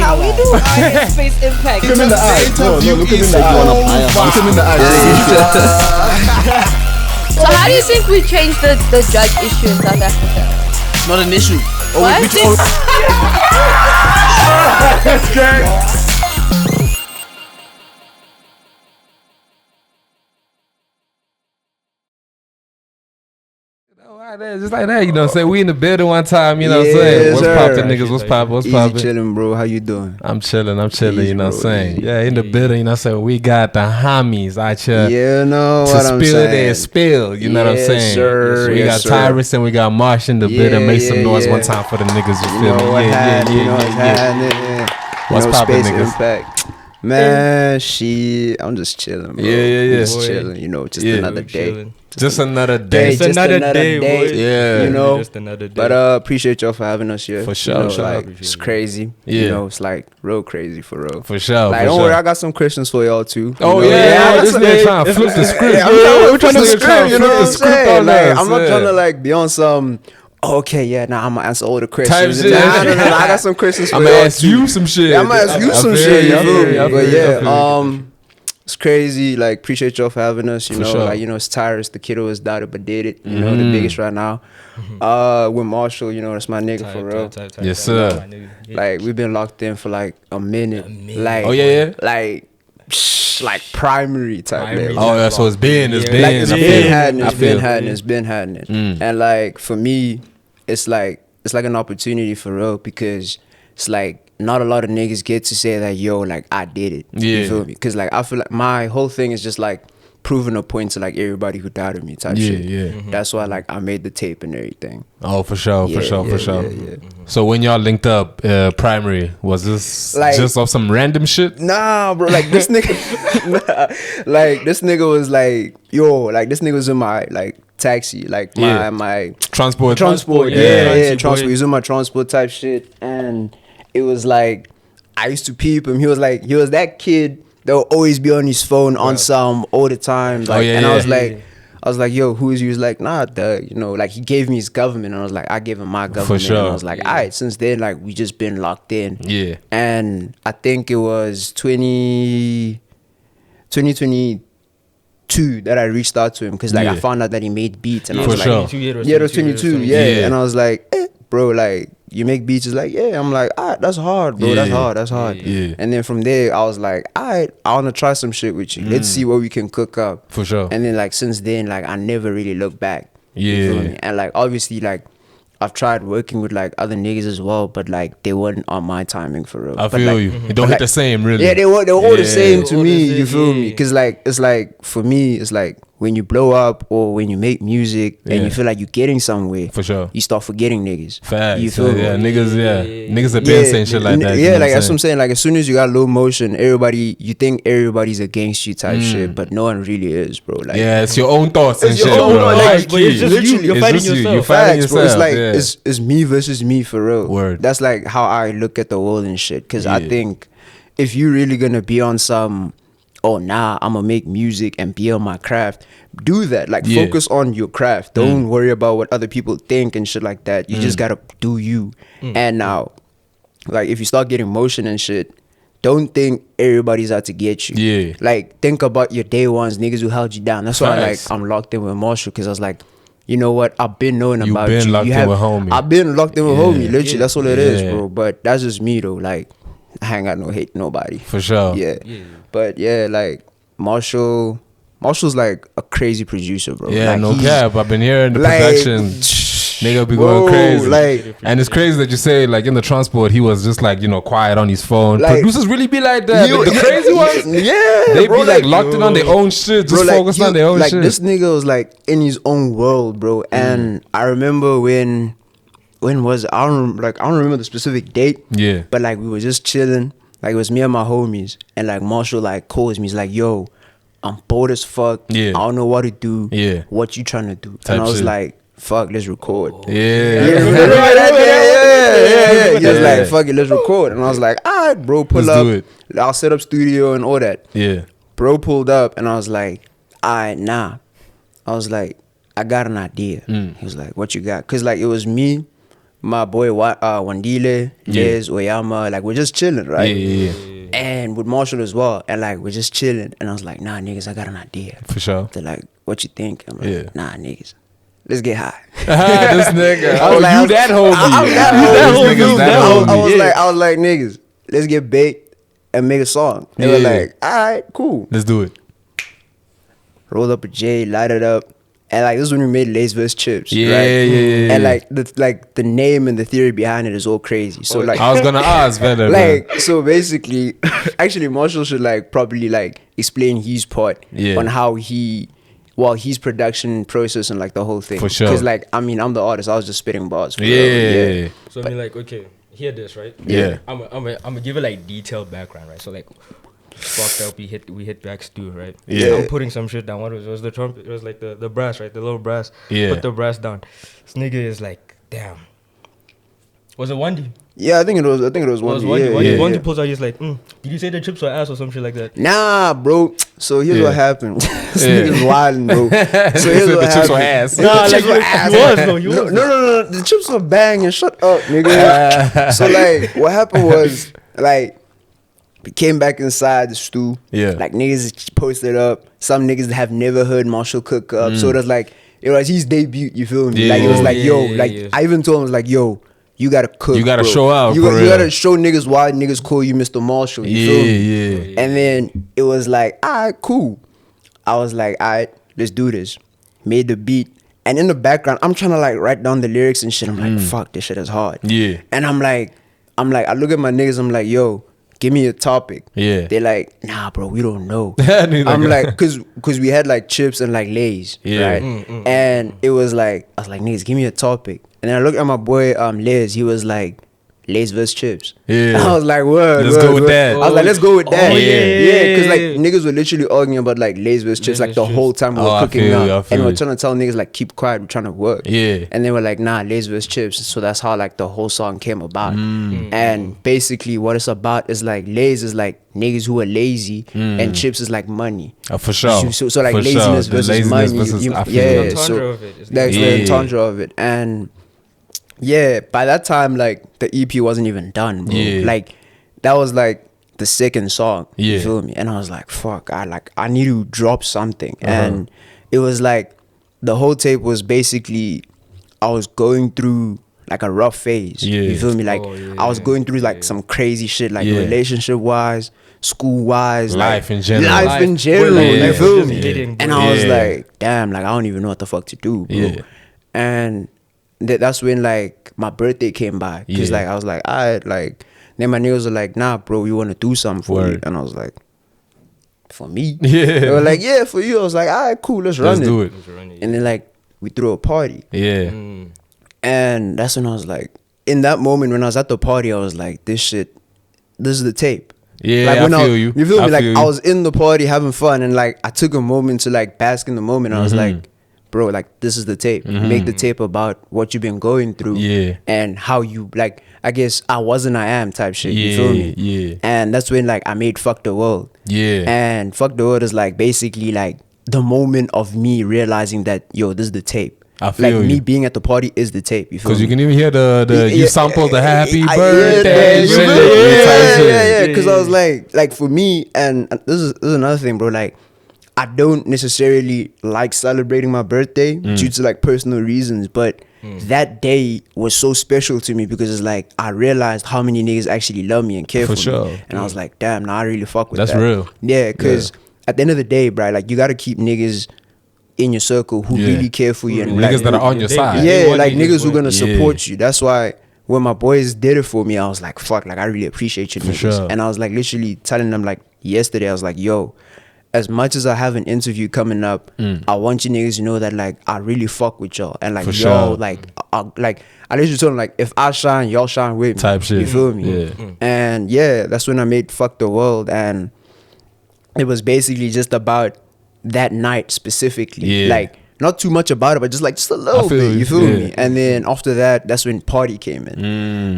how we do our space impact. Look him in the eye. No, look him in the eye. Look him in the eye. So how do you think we changed the drug issue in South Africa? Not an issue. What? That's great. Just like that, you know what I'm saying? We in the building one time, you know what I'm saying? What's poppin', niggas? What's poppin'? What's poppin'? Easy chillin', bro. How you doing? I'm chillin', Easy, you know what I'm bro, saying? easy. Yeah, in the building, you know what I'm saying? We got the homies out here Yeah, know to what I'm spill saying. their spill, you know what I'm Yes, saying? sir. We Yes, got sir. Tyras and we got Marsh in the building. Make some noise one time for the niggas, you You feel know me? what happened, you know what's yeah. happening. What's poppin', niggas? Spaceimpact. Man, I'm just chilling, bro. Yeah. Just chilling, you know, just another day. Just another day. Just another day, boy. Yeah. You know, Just another day. but appreciate y'all for having us here. For sure, you know, sure. like, it's crazy. Yeah. You know, it's like real crazy for real. For sure. Like, for don't sure. worry, I got some questions for y'all too. Oh, you know? yeah. This nigga trying to flip the script. I'm trying to This nigga script, you know what I'm script saying? on Like, us, I'm not yeah. trying to like be on some. Okay, yeah, now I'm gonna answer all the questions. shit. Nah, I got some questions for I'm y'all gonna ask too. you some shit. Yeah, I'm gonna ask you I some feel shit. you, You I feel feel me? you, I But feel you, I yeah, feel you. it's crazy. Like, appreciate y'all for having us. You For know, sure. like, you know, it's Tyras, the kiddo is daughter, but did it. You know, Mm. the biggest right now. With Marshall, you know, that's my nigga for real. Yes, sir. Like, we've been locked in for like a minute. Like, Oh, yeah. like primary type level. Oh, yeah, so it's been. Like, it's I been feel. happening. I It's been feel. happening. It's been happening. And like, for me, it's like an opportunity for real, because it's like not a lot of niggas get to say that, yo, like, I did it. Yeah. You feel me? Because like, I feel like my whole thing is just like proving a point to like everybody who doubted me type Yeah, shit. yeah. That's why like I made the tape and everything. Oh, for sure, Yeah, for sure, yeah, for sure. yeah. So when y'all linked up, primary, was this Like- just off some random shit? Nah, bro, like this nigga, like this nigga was like, yo, like this nigga was in my like taxi, like my Transport. transport, Yeah. yeah, transport. He was in my transport type shit, and it was like I used to peep him. He was that kid that would always be on his phone on some all the time. Like, yeah, and yeah. I was like, yo, who is he? He was like, nah, you know, like he gave me his government, and I was like, I gave him my government, sure. and I was like, all right, since then, like we just been locked in. Yeah. And I think it was 2022 that I reached out to him, because like I Yeah. found out that he made beats, and I For was sure. like, yeah, it was 22, yeah. And I was like, bro, like you make beats? He's like, yeah. I'm like, all right, that's hard, bro. Yeah. That's hard. Yeah. And then from there, I was like, all right, I want to try some shit with you. Let's see what we can cook up. For sure. And then like since then, like I never really looked back. You feel Yeah. me? And like obviously, like I've tried working with like other niggas as well, but like they weren't on my timing for real. I But, feel like, you. It don't hit like- the same, really. Yeah, they were all the Yeah. same to All the me. same, You feel me? yeah. Because like it's like for me, it's like when you blow up or when you make music and Yeah. you feel like you're getting somewhere, For sure. you start forgetting niggas. Facts. You feel me? Yeah, niggas, niggas have been saying shit like that. you Yeah, know like what that's what I'm saying. Like as soon as you got low motion, you think everybody's against you type shit, but no one really is, bro. Like Yeah, it's your own thoughts and It's shit, your own bro. thoughts, High like, but it's just key. you. You're It's fighting just you. yourself. You're fighting facts, bro. It's yourself. like yeah. it's me versus me for real. Word. That's like how I look at the world and shit. Cause I Yeah. think if you really gonna be on some, oh nah, I'ma make music and be on my craft, do that. Like Yeah. focus on your craft. Don't worry about what other people think and shit like that. You just gotta do you. And now, like if you start getting motion and shit, don't think everybody's out to get you. Yeah. Like think about your day ones, niggas who held you down. That's why like Facts. I'm locked in with Marshall, because I was like, you know what? I've been knowing You about been you. locked You in have, with homie. I've been locked in with Yeah. homie. Literally, that's all it is, Yeah. bro. But that's just me though. Like I ain't got no hate nobody. For sure. Yeah. But yeah, like Marshall's like a crazy producer, bro. Yeah, like, no he's- cap. I've been hearing the like, production. Nigga be bro, going crazy. like- and it's crazy that you say, like, in the transport, he was just, like, you know, quiet on his phone. Like- Producers really be like that. You- Like, the crazy ones, Yeah, they bro, be, like, locked in on their own shit, just bro, focused on their own like, shit. this nigga was like in his own world, bro. And I remember when was it? I don't remember the specific date. Yeah. But like we were just chilling. Like it was me and my homies. And like Marshall like calls me. He's like, yo, I'm bored as fuck. Yeah. I don't know what to do. Yeah. What you trying to do? Type and I was shit. like, fuck, let's record. Yeah. Remember that? Yeah. He was Yeah. like, fuck it, let's record. And I was like, all right, bro, pull Let's up. do it. I'll set up studio and all that. Yeah. Bro pulled up and I was like, alright, nah. I was like, I got an idea. He was like, what you got? Cause like it was me, my boy Wandile, Les, Oyama, like we're just chilling, right? Yeah. And with Marshall as well, and like we're just chilling, and I was like, nah, niggas, I got an idea. For sure. They're like, what you think? I'm like, nah, niggas, let's get high. This nigga. I was like, you that homie. I'm You that that homie. homie. I was like, niggas, let's get baked and make a song. They were like, all right, cool. Let's do it. Roll up a J, light it up. And like this is when we made Lays vs Chips, right? Yeah. And like the name and the theory behind it is all crazy. So like I was gonna ask better. like so basically, actually Marshall should like probably like explain his part on how his production process and like the whole thing. For sure. Because like I'm the artist. I was just spitting bars. Yeah. So I mean, like, okay, hear this, right? Yeah. I'm gonna give it like detailed background, right? So like, fucked up. We hit back stew, right? Yeah. I'm putting some shit down. What was it? Was the trumpet? It was like the brass, right? The little brass. Yeah. Put the brass down. This nigga is like, damn. Was it Wendy? Yeah, I think it was one. Wendy pulls out. He's like, did you say the chips were ass or some shit like that? Nah, bro. So here's what happened. This nigga's wildin', bro. So here's what the chips were happened. ass. Nah, The like chips were ass. No. The chips were banging. Shut up, nigga. So like, what happened was like, we came back inside the stew. Yeah. Like niggas posted up. Some niggas have never heard Marshall cook up. So it was like, it was his debut. You feel me? Yeah. Like it was like, yo, Yeah. like I even told him, I was like, yo, you gotta cook. You gotta bro. show out, You for real. gotta show niggas why niggas call you Mr. Marshall. You feel me? Yeah. And then it was like, all right, cool. I was like, all right, let's do this. Made the beat. And in the background, I'm trying to like write down the lyrics and shit. I'm like, fuck, this shit is hard. Yeah. And I'm like, I look at my niggas, I'm like, yo, give me a topic. Yeah. They're like, nah, bro, we don't know. Neither I'm guy. like, cause we had like chips and like Lays. Yeah. Right? And it was like, I was like, niggas, give me a topic. And then I looked at my boy Les, he was like, Lays vs Chips. Yeah. I was like, word. Let's go with that. I was like, let's go with that. Oh, Yeah, because like niggas were literally arguing about like Lays vs Chips like the whole time we were I cooking feel you, I up. feel And we're you. trying to tell niggas like, keep quiet, we're trying to work. Yeah. And they were like, nah, Lays vs Chips. So that's how like the whole song came about. And basically what it's about is like Lays is like niggas who are lazy and Chips is like money. For sure. So like For laziness sure. The versus laziness money. versus- I feel Yeah, you. The so entendre of it is that's Yeah. the entendre of it. And yeah, by that time like the EP wasn't even done, bro. Yeah. Like that was like the second song. Yeah. You feel me? And I was like, fuck, I need to drop something. And it was like the whole tape was basically I was going through like a rough phase. Yeah. You feel me? Like I was going through like some crazy shit, like relationship wise, school wise, Life like, in general. Life in Life- general. Yeah. You feel Just me? hitting, And bro. I was Yeah. like, damn, like I don't even know what the fuck to do, bro. Yeah. And that's when like my birthday came by. Cause Yeah. like I was like, alright, like then my niggas were like, nah, bro, we want to do something for you. Word. And I was like, for me? Yeah. They were like, yeah, for you. I was like, alright, cool, let's run Let's it. do it. And then like we threw a party. Yeah. And that's when I was like, in that moment when I was at the party, I was like, this is the tape. Yeah, like I feel you. You feel I me? Like feel I you. was in the party having fun, and like I took a moment to like bask in the moment. I was like, bro, like this is the tape. Make the tape about what you've been going through, Yeah. and how you like. I guess I wasn't, I am type shit. You feel me? Yeah. And that's when like I made Fuck the World. Yeah. And Fuck the World is like basically like the moment of me realizing that yo, this is the tape. I feel like me you. being at the party is the tape. You feel Because me? you can even hear the you sample the happy Yeah, birthday. you shit. feel me? Type shit. Yeah. Because I was like for me, and this is another thing, bro. Like I don't necessarily like celebrating my birthday due to like personal reasons, but that day was so special to me because it's like I realized how many niggas actually love me and care for sure. me, and I was like, damn, nah, I really fuck with That's that. real. Yeah, because at the end of the day, bro, like you gotta keep niggas in your circle who Yeah. really care for you and Niggas like, that are on your side. yeah, want like you niggas to who gonna Yeah. support you. That's why when my boys did it for me, I was like, fuck, like I really appreciate you niggas. sure. And I was like literally telling them like yesterday, I was like, yo, as much as I have an interview coming up, I want you niggas to know that like I really fuck with y'all. And like For y'all, sure. like I literally told them like if I shine, y'all shine with me. Type shit. You feel me? Yeah. And yeah, that's when I made Fuck the World, and it was basically just about that night specifically. Yeah. Like not too much about it, but just a little feel bit. you. You feel Yeah. me? And then after that, that's when Party came in.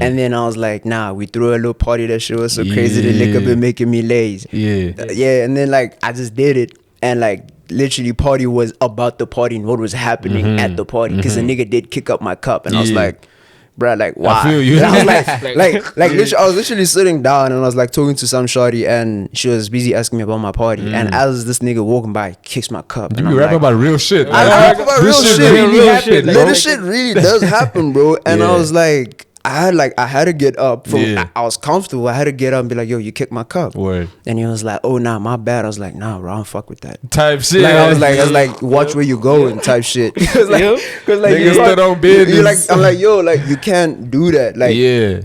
And then I was like, nah, we threw a little party. That shit was so crazy. The liquor Yeah. been making me lazy. Yeah. Yeah. And then like I just did it, and like literally Party was about the party and what was happening at the party, because the nigga did kick up my cup, and I was Yeah. like, bruh, like, why? I feel you. And I was like literally, I was literally sitting down and I was like talking to some shorty and she was busy asking me about my party. And as this nigga walking by, he kicks my cup. You and be I'm rapping like, about real shit. I rap about real This shit. really happened, Like, bro. this shit really does happen, bro. And I was like, I had to get up from. Yeah. I was comfortable. I had to get up and be like, yo, you kicked my cup. Word. And he was like, oh nah, my bad. I was like, nah, bro, I don't fuck with that. Type shit. Like I was like, watch where you going, type shit. Cause like, Niggas stood on business. like, I'm like, yo, like you can't do that. Like, yeah.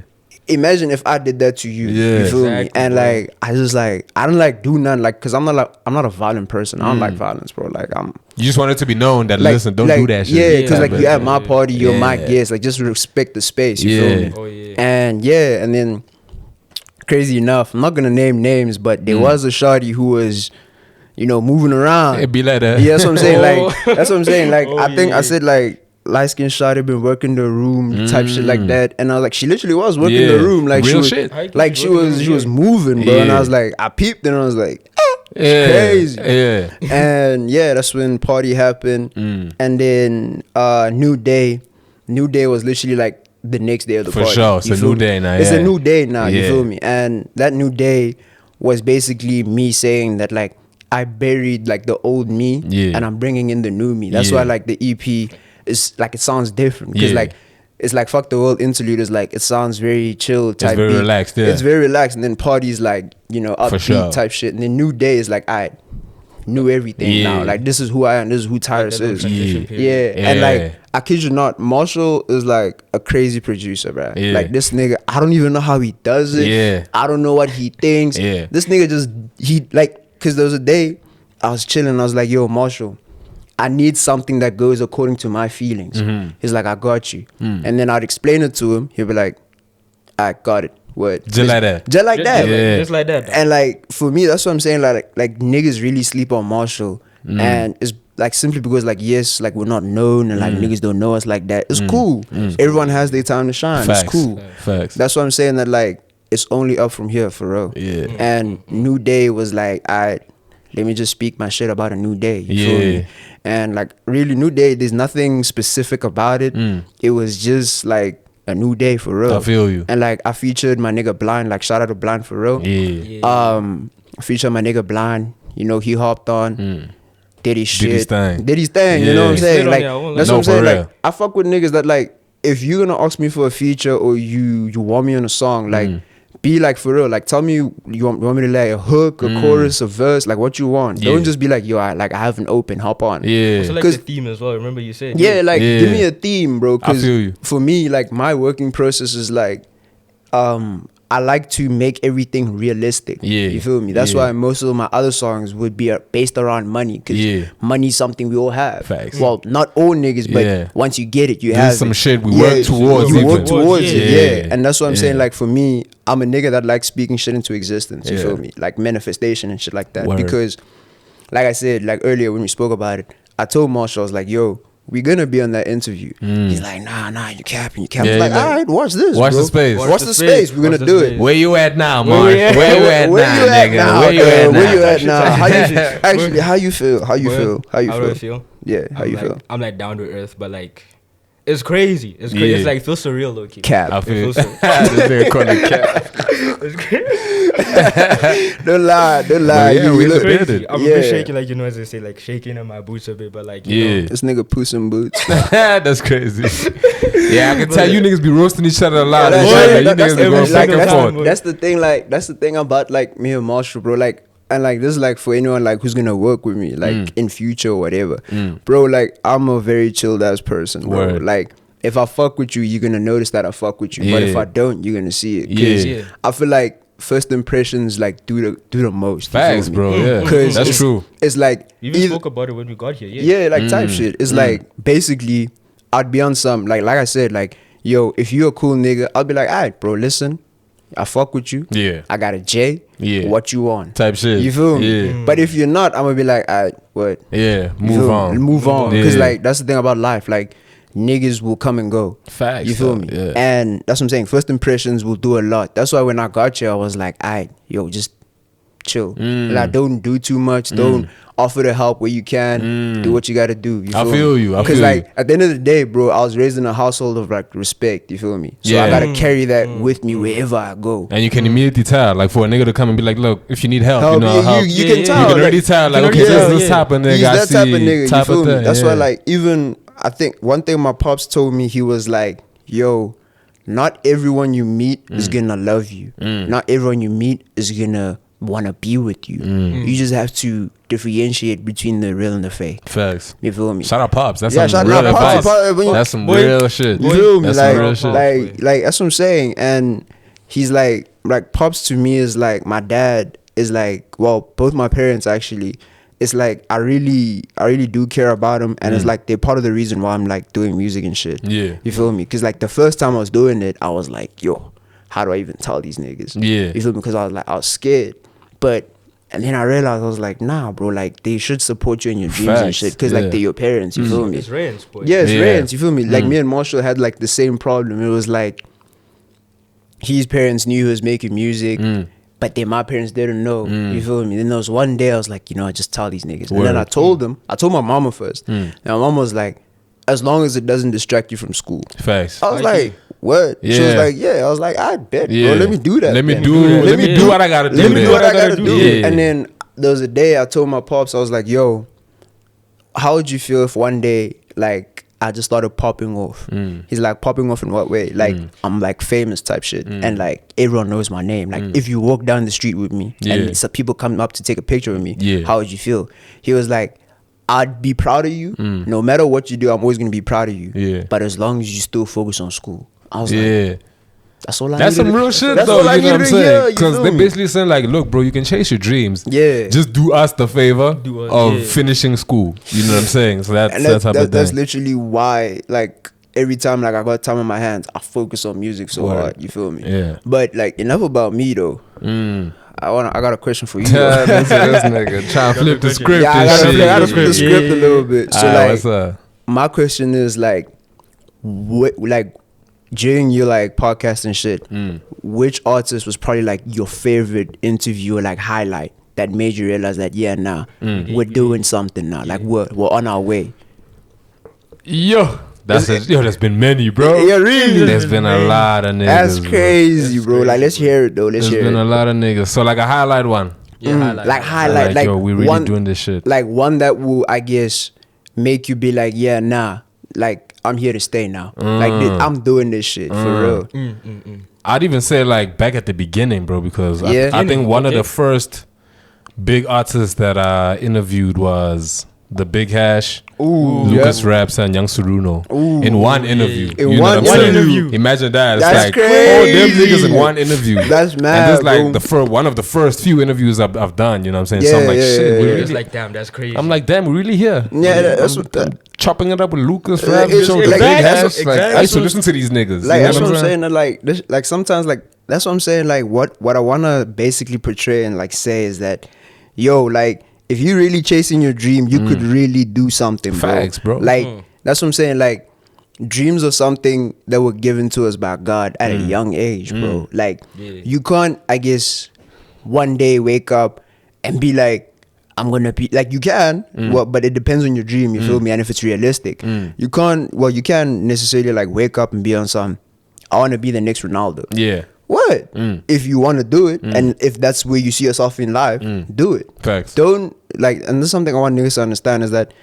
imagine if I did that to you. Yeah. You feel me? Exactly, And bro. like, I just like, I don't like do nothing. Like, cause I'm not a violent person. I don't like violence, bro. Like You just want it to be known that like, listen, don't like, do that shit. Yeah, because like Type you of- at my party, you're my Yeah. guest. Like just respect the space. You Yeah. feel me? Oh, yeah. And yeah, and then crazy enough, I'm not gonna name names, but there was a shawty who was, you know, moving around. It be like that. Yeah, that's what I'm saying. Oh. Like that's what I'm saying. Like Oh, I think yeah. I said like light skin shawty been working the room type shit like that, and I was like, she literally was working the Yeah. room. Like she Real was, shit. like she was moving, bro. And I Yeah. was like, I peeped and I was like, Yeah. crazy. Yeah. And yeah, that's when party happened. And then New Day was literally like the next day of the For party. sure. It's You a feel new me? day now, It's yeah. a new day now. You Yeah. feel me? And that new day was basically me saying that like I buried like the old me, Yeah. and I'm bringing in the new me. That's Yeah. why like the EP is like, it sounds different because Yeah. like it's like Fuck the World interlude is like, it sounds very chill type. very beat. relaxed, yeah. It's very relaxed, and then parties like, you know, upbeat sure. type shit, and then New Day is like I knew everything Yeah. now. Like this is who I am. This is who Tyras That little is. transition Yeah. period. Yeah. And Yeah. like I kid you not, Marshall is like a crazy producer, bro. Yeah. Like this nigga, I don't even know how he does it. Yeah. I don't know what he thinks. Yeah. This nigga just cause there was a day I was chilling, I was like, yo, Marshall, I need something that goes according to my feelings. He's like, I got you. And then I'd explain it to him. He'll be like, I got it. What? Just like that. Just like that. Yeah. Just like that. And like for me, that's what I'm saying. Like niggas really sleep on Marshall, and it's like simply because like yes, like we're not known and like niggas don't know us like that. It's cool. Everyone has their time to shine. Facts. It's cool. Facts. That's what I'm saying. That like it's only up from here for real. Yeah. And New Day was like, let me just speak my shit about a new day. You feel Yeah. me? And like really, New Day, there's nothing specific about it. It was just like a new day for real. I feel you. And like I featured my nigga Blind, like shout out to Blind for real. Yeah. I featured my nigga Blind. You know, he hopped on, did his shit, his thing. did his thing. You Yeah. know what I'm He saying? slid on Like you, I won't that's lie. what I'm No, saying. for Like real. I fuck with niggas that like if you're gonna ask me for a feature or you want me on a song, like be like for real. Like tell me you want me to like a hook, a chorus, a verse, like what you want. Yeah. Don't just be like yo, I have an open, hop on. Yeah. Also like 'Cause- the theme as well. Remember you said? Yeah, like Yeah. give me a theme, bro. I feel you. For me, like my working process is like, I like to make everything realistic. Yeah. You feel me? That's Yeah. why most of my other songs would be based around money. Cause Yeah. money's something we all have. Facts. Well, not all niggas, but Yeah. once you get it, you There's have some it. shit we work towards You even. work towards Yeah. it, yeah. And that's what I'm saying. Yeah. Like for me, I'm a nigga that likes speaking shit into existence. You Yeah. feel me? Like manifestation and shit like that. Word. Because, like I said, like earlier when we spoke about it, I told Marshall, I was like, yo, we're gonna be on that interview. He's like, nah, you capping. Yeah, I was like, he's like, all right, watch this. watch bro. the space. Watch the space. We're Watch gonna the do space. it. Where you at now, Mark? Where Where you at? you at Where now, you at nigga? now? Where you at Where you now? at now? How you actually? How you feel? How you Where- feel? How you How do I feel? feel? Yeah, how you like, feel? I'm like down to earth, but like it's crazy. It's crazy. Yeah. It's like it feels surreal, low key. Cap. I feel It feels this nigga called it cap. It's crazy. Don't lie. yeah, You we look- look- Crazy. it. I'm a Yeah. bit shaking, like as they say, like shaking in my boots a bit, but like you Yeah. know, This nigga Puss in Boots. That's crazy. Yeah, I can tell you niggas be roasting each other a lot. Yeah, and that's- shit, that- man. that's You the- niggas be going like, back and that's- forth. That's the thing. Like that's the thing about like me and Marshall, bro. Like and like this is like for anyone like who's gonna work with me, like in future or whatever, bro. Like I'm a very chilled ass person, bro. Word. Like if I fuck with you, you're gonna notice that I fuck with you. But if Yeah. I don't, you're gonna see it. 'Cause Yeah. Yeah. I feel like first impressions like do the most. you feel Facts, me? bro. Yeah, 'Cause that's it's- true. It's like we even either- spoke about it when we got here. yeah, like type shit. It's like basically I'd be on some like I said, like, yo, if you're a cool nigga, I'll be like, alright, bro, listen, I fuck with you. Yeah. I got a J. Yeah. What you want? Type shit. You feel me? Yeah. But if you're not, I'm gonna be like, alright, what? Yeah, You move feel me? on. Move on. Yeah. Because like that's the thing about life. Like niggas will come and go. Facts, You feel though, me? yeah. And that's what I'm saying. First impressions will do a lot. That's why when I got here, I was like, alright, yo, just chill. Like, don't do too much. Don't offer to help where you can. Do what you gotta do. You I feel me? you. Because like at the end of the day, bro, I was raised in a household of like respect. You feel me? So I gotta carry that with me wherever I go. And you can immediately tell, like, for a nigga to come and be like, look, if you need help, you know, help. You can tell. You can already tell, like, okay, this type of nigga. He's that type of nigga. You feel me? Thing, That's why, like, even I think one thing my pops told me, he was like, yo, not everyone you meet is gonna love you. Not everyone you meet is gonna wanna be with you. You just have to differentiate between the real and the fake. Facts. You feel me? Shout out Pops. That's Yeah, some shout real out advice. Pops. That's some real shit. You feel me? That's some real shit. Like that's what I'm saying. And he's like Pops to me is like my dad is like, well, both my parents actually. It's like I really do care about them, and it's like they're part of the reason why I'm like doing music and shit. Yeah. You feel me? Because like the first time I was doing it, I was like, yo, how do I even tell these niggas? Yeah. You feel me? Because I was scared. And then I realized I was like, nah, bro, like they should support you in your dreams and shit. Because like they're your parents, you feel me? It's Rance, boy. Yeah, it's Rance, you feel me? Like me and Marshall had like the same problem. It was like his parents knew he was making music, but then my parents didn't know. You feel me? Then there was one day I was like, you know, I just tell these niggas. And then I told them, I told my mama first. And my mama was like, as long as it doesn't distract you from school. Facts. I was like, what? Yeah. She was like, yeah. I was like, I bet, bro. Let me do that. Let me then. do what I gotta do. Let me do what I gotta do. Yeah. And then there was a day I told my pops, I was like, yo, how would you feel if one day, like, I just started popping off? He's like, popping off in what way? Like, I'm like famous type shit. And like, everyone knows my name. Like, if you walk down the street with me and some people come up to take a picture with me, how would you feel? He was like, I'd be proud of you. No matter what you do, I'm always gonna be proud of you. Yeah. But as long as you still focus on school. I was like, that's all I That's needed. some real shit That's though. all I You know what I'm needed to hear, saying? you Because feel they're me? basically saying like, look, bro, you can chase your dreams. Yeah. Just do us the favor Do us, of yeah. finishing school. You know what I'm saying? So that's And that type of that's thing. literally why, like, every time like I got time in my hands, I focus on music so Word. hard. You feel me? Yeah. But like, enough about me though. I got a question for you. Yeah, this nigga trying to flip the script Yeah, I and gotta shit. flip the script a little bit. So Alright, like, what's up? my question is like, what like during your like podcast and shit, which artist was probably like your favorite interview or like highlight that made you realize that we're doing something now, like we're on our way? There's been many, bro. Yeah, really. There's been a lot of niggas. That's crazy, That's bro. Like, crazy, let's hear it though. Let's There's hear been it. a lot of niggas. So like a highlight one. Like highlight, like yo, we really one, doing this shit. like one that will, I guess, make you be like, yeah, nah, like I'm here to stay now. Like I'm doing this shit for real. I'd even say like back at the beginning, bro, because I think one of the first big artists that I interviewed was the Big Hash, Lucas Raps, and Young Suruno in one interview. In You know one what I'm saying? interview. Imagine that. It's That's like crazy. all them niggas in one interview. That's mad, And this like bro. one of the first few interviews I've done. You know what I'm saying? Yeah, So I'm like, yeah, shit. yeah, we yeah. really, It's like, damn, that's crazy. I'm like, damn, we really here. Yeah, that's I'm what. chopping it up with Lucas Raps. it's- The like, Big that's Hash. what- Like, I used to that's listen to these niggas. Like you know that's what I'm saying. That, like this, like sometimes like that's what I'm saying. Like what I wanna basically portray and like say is that, yo, like if you're really chasing your dream, you could really do something, bro. Facts, bro. Like that's what I'm saying. Like dreams are something that were given to us by God at a young age, bro. Like you can't, I guess, one day wake up and be like, I'm gonna be like, you can, well, but it depends on your dream. You feel me? And if it's realistic, you can't. Well, you can't necessarily like wake up and be on some. I want to be the next Ronaldo. Yeah. What? If you want to do it, and if that's where you see yourself in life, do it. Facts. Don't like, and this is something I want niggas to understand is that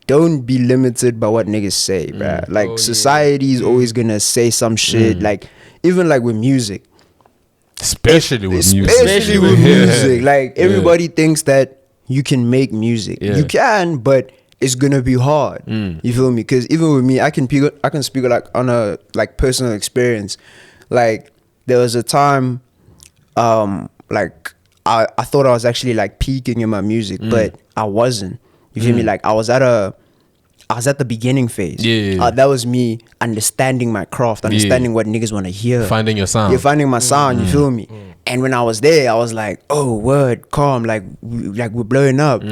don't be limited by what niggas say, bruh. Like society is always gonna say some shit. Like even like with music, Especially with music. especially with Yeah. music. Like everybody thinks that you can make music. Yeah. You can, but it's gonna be hard. You feel me? Because even with me, I can speak like on a like personal experience. Like there was a time, like I thought I was actually like peaking in my music, but I wasn't. You feel me? Like I was at the beginning phase. Yeah. That was me understanding my craft, understanding what niggas want to hear. Finding your sound. You're finding my sound, you feel me? And when I was there, I was like, oh, word, calm, like we're blowing up.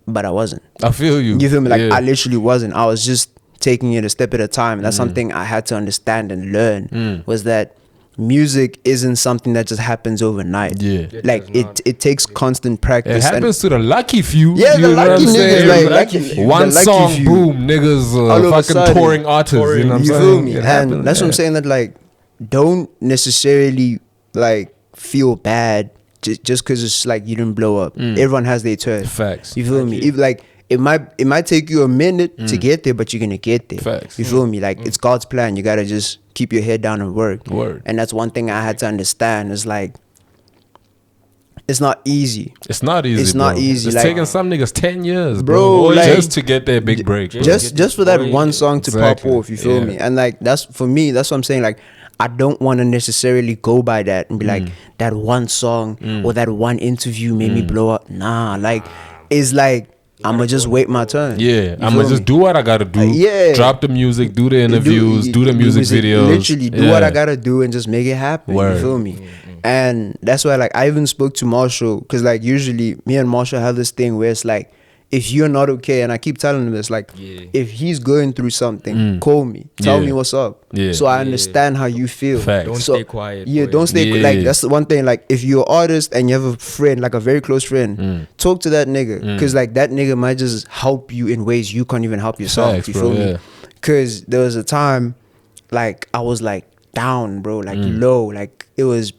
But I wasn't. I feel you. You feel me? Like Yeah. I literally wasn't. I was just taking it a step at a time. And that's something I had to understand and learn was that music isn't something that just happens overnight. Yeah. Like it takes constant practice. It happens to the lucky few. Yeah, you the know what lucky I'm niggas, saying? like lucky few. One The lucky song, few. boom, niggas All of a fucking sudden. touring artists. You know what I'm You saying? feel me? It And happens, that's what I'm yeah. saying. That like, don't necessarily like feel bad just because it's like you didn't blow up. Everyone has their turn. Facts. You feel me? If like it might take you a minute to get there, but you're gonna get there. Facts. You feel me? Like it's God's plan. You gotta just keep your head down and work. Word. And that's one thing I had to understand. It's like it's not easy. It's not easy. It's not bro. easy, It's like- taking some niggas 10 years, Bro, bro, like- just to get their big break. Bro. Just for that one song to Exactly. pop off, you feel Yeah. me? And like that's for me, that's what I'm saying. Like I don't want to necessarily go by that and be like that one song or that one interview made me blow up. Nah, like it's like I'ma just wait my turn. Yeah, You I'm gonna feel just me? do what I gotta do. Yeah. Drop the music, do the interviews, do the music videos. Literally do what I gotta do and just make it happen. Word. You feel me? And that's why like I even spoke to Marshall because like usually me and Marshall have this thing where it's like if you're not okay, and I keep telling him this, like if he's going through something, call me, tell me what's up, Yeah. so I understand how you feel. Facts. Don't So- stay quiet. Yeah, boy. don't stay Yeah. like that's the one thing. Like if you're an artist and you have a friend, like a very close friend, talk to that nigga because like that nigga might just help you in ways you can't even help yourself. Facts, you bro, feel me? yeah. Because there was a time like I was like down, bro, like low, like it was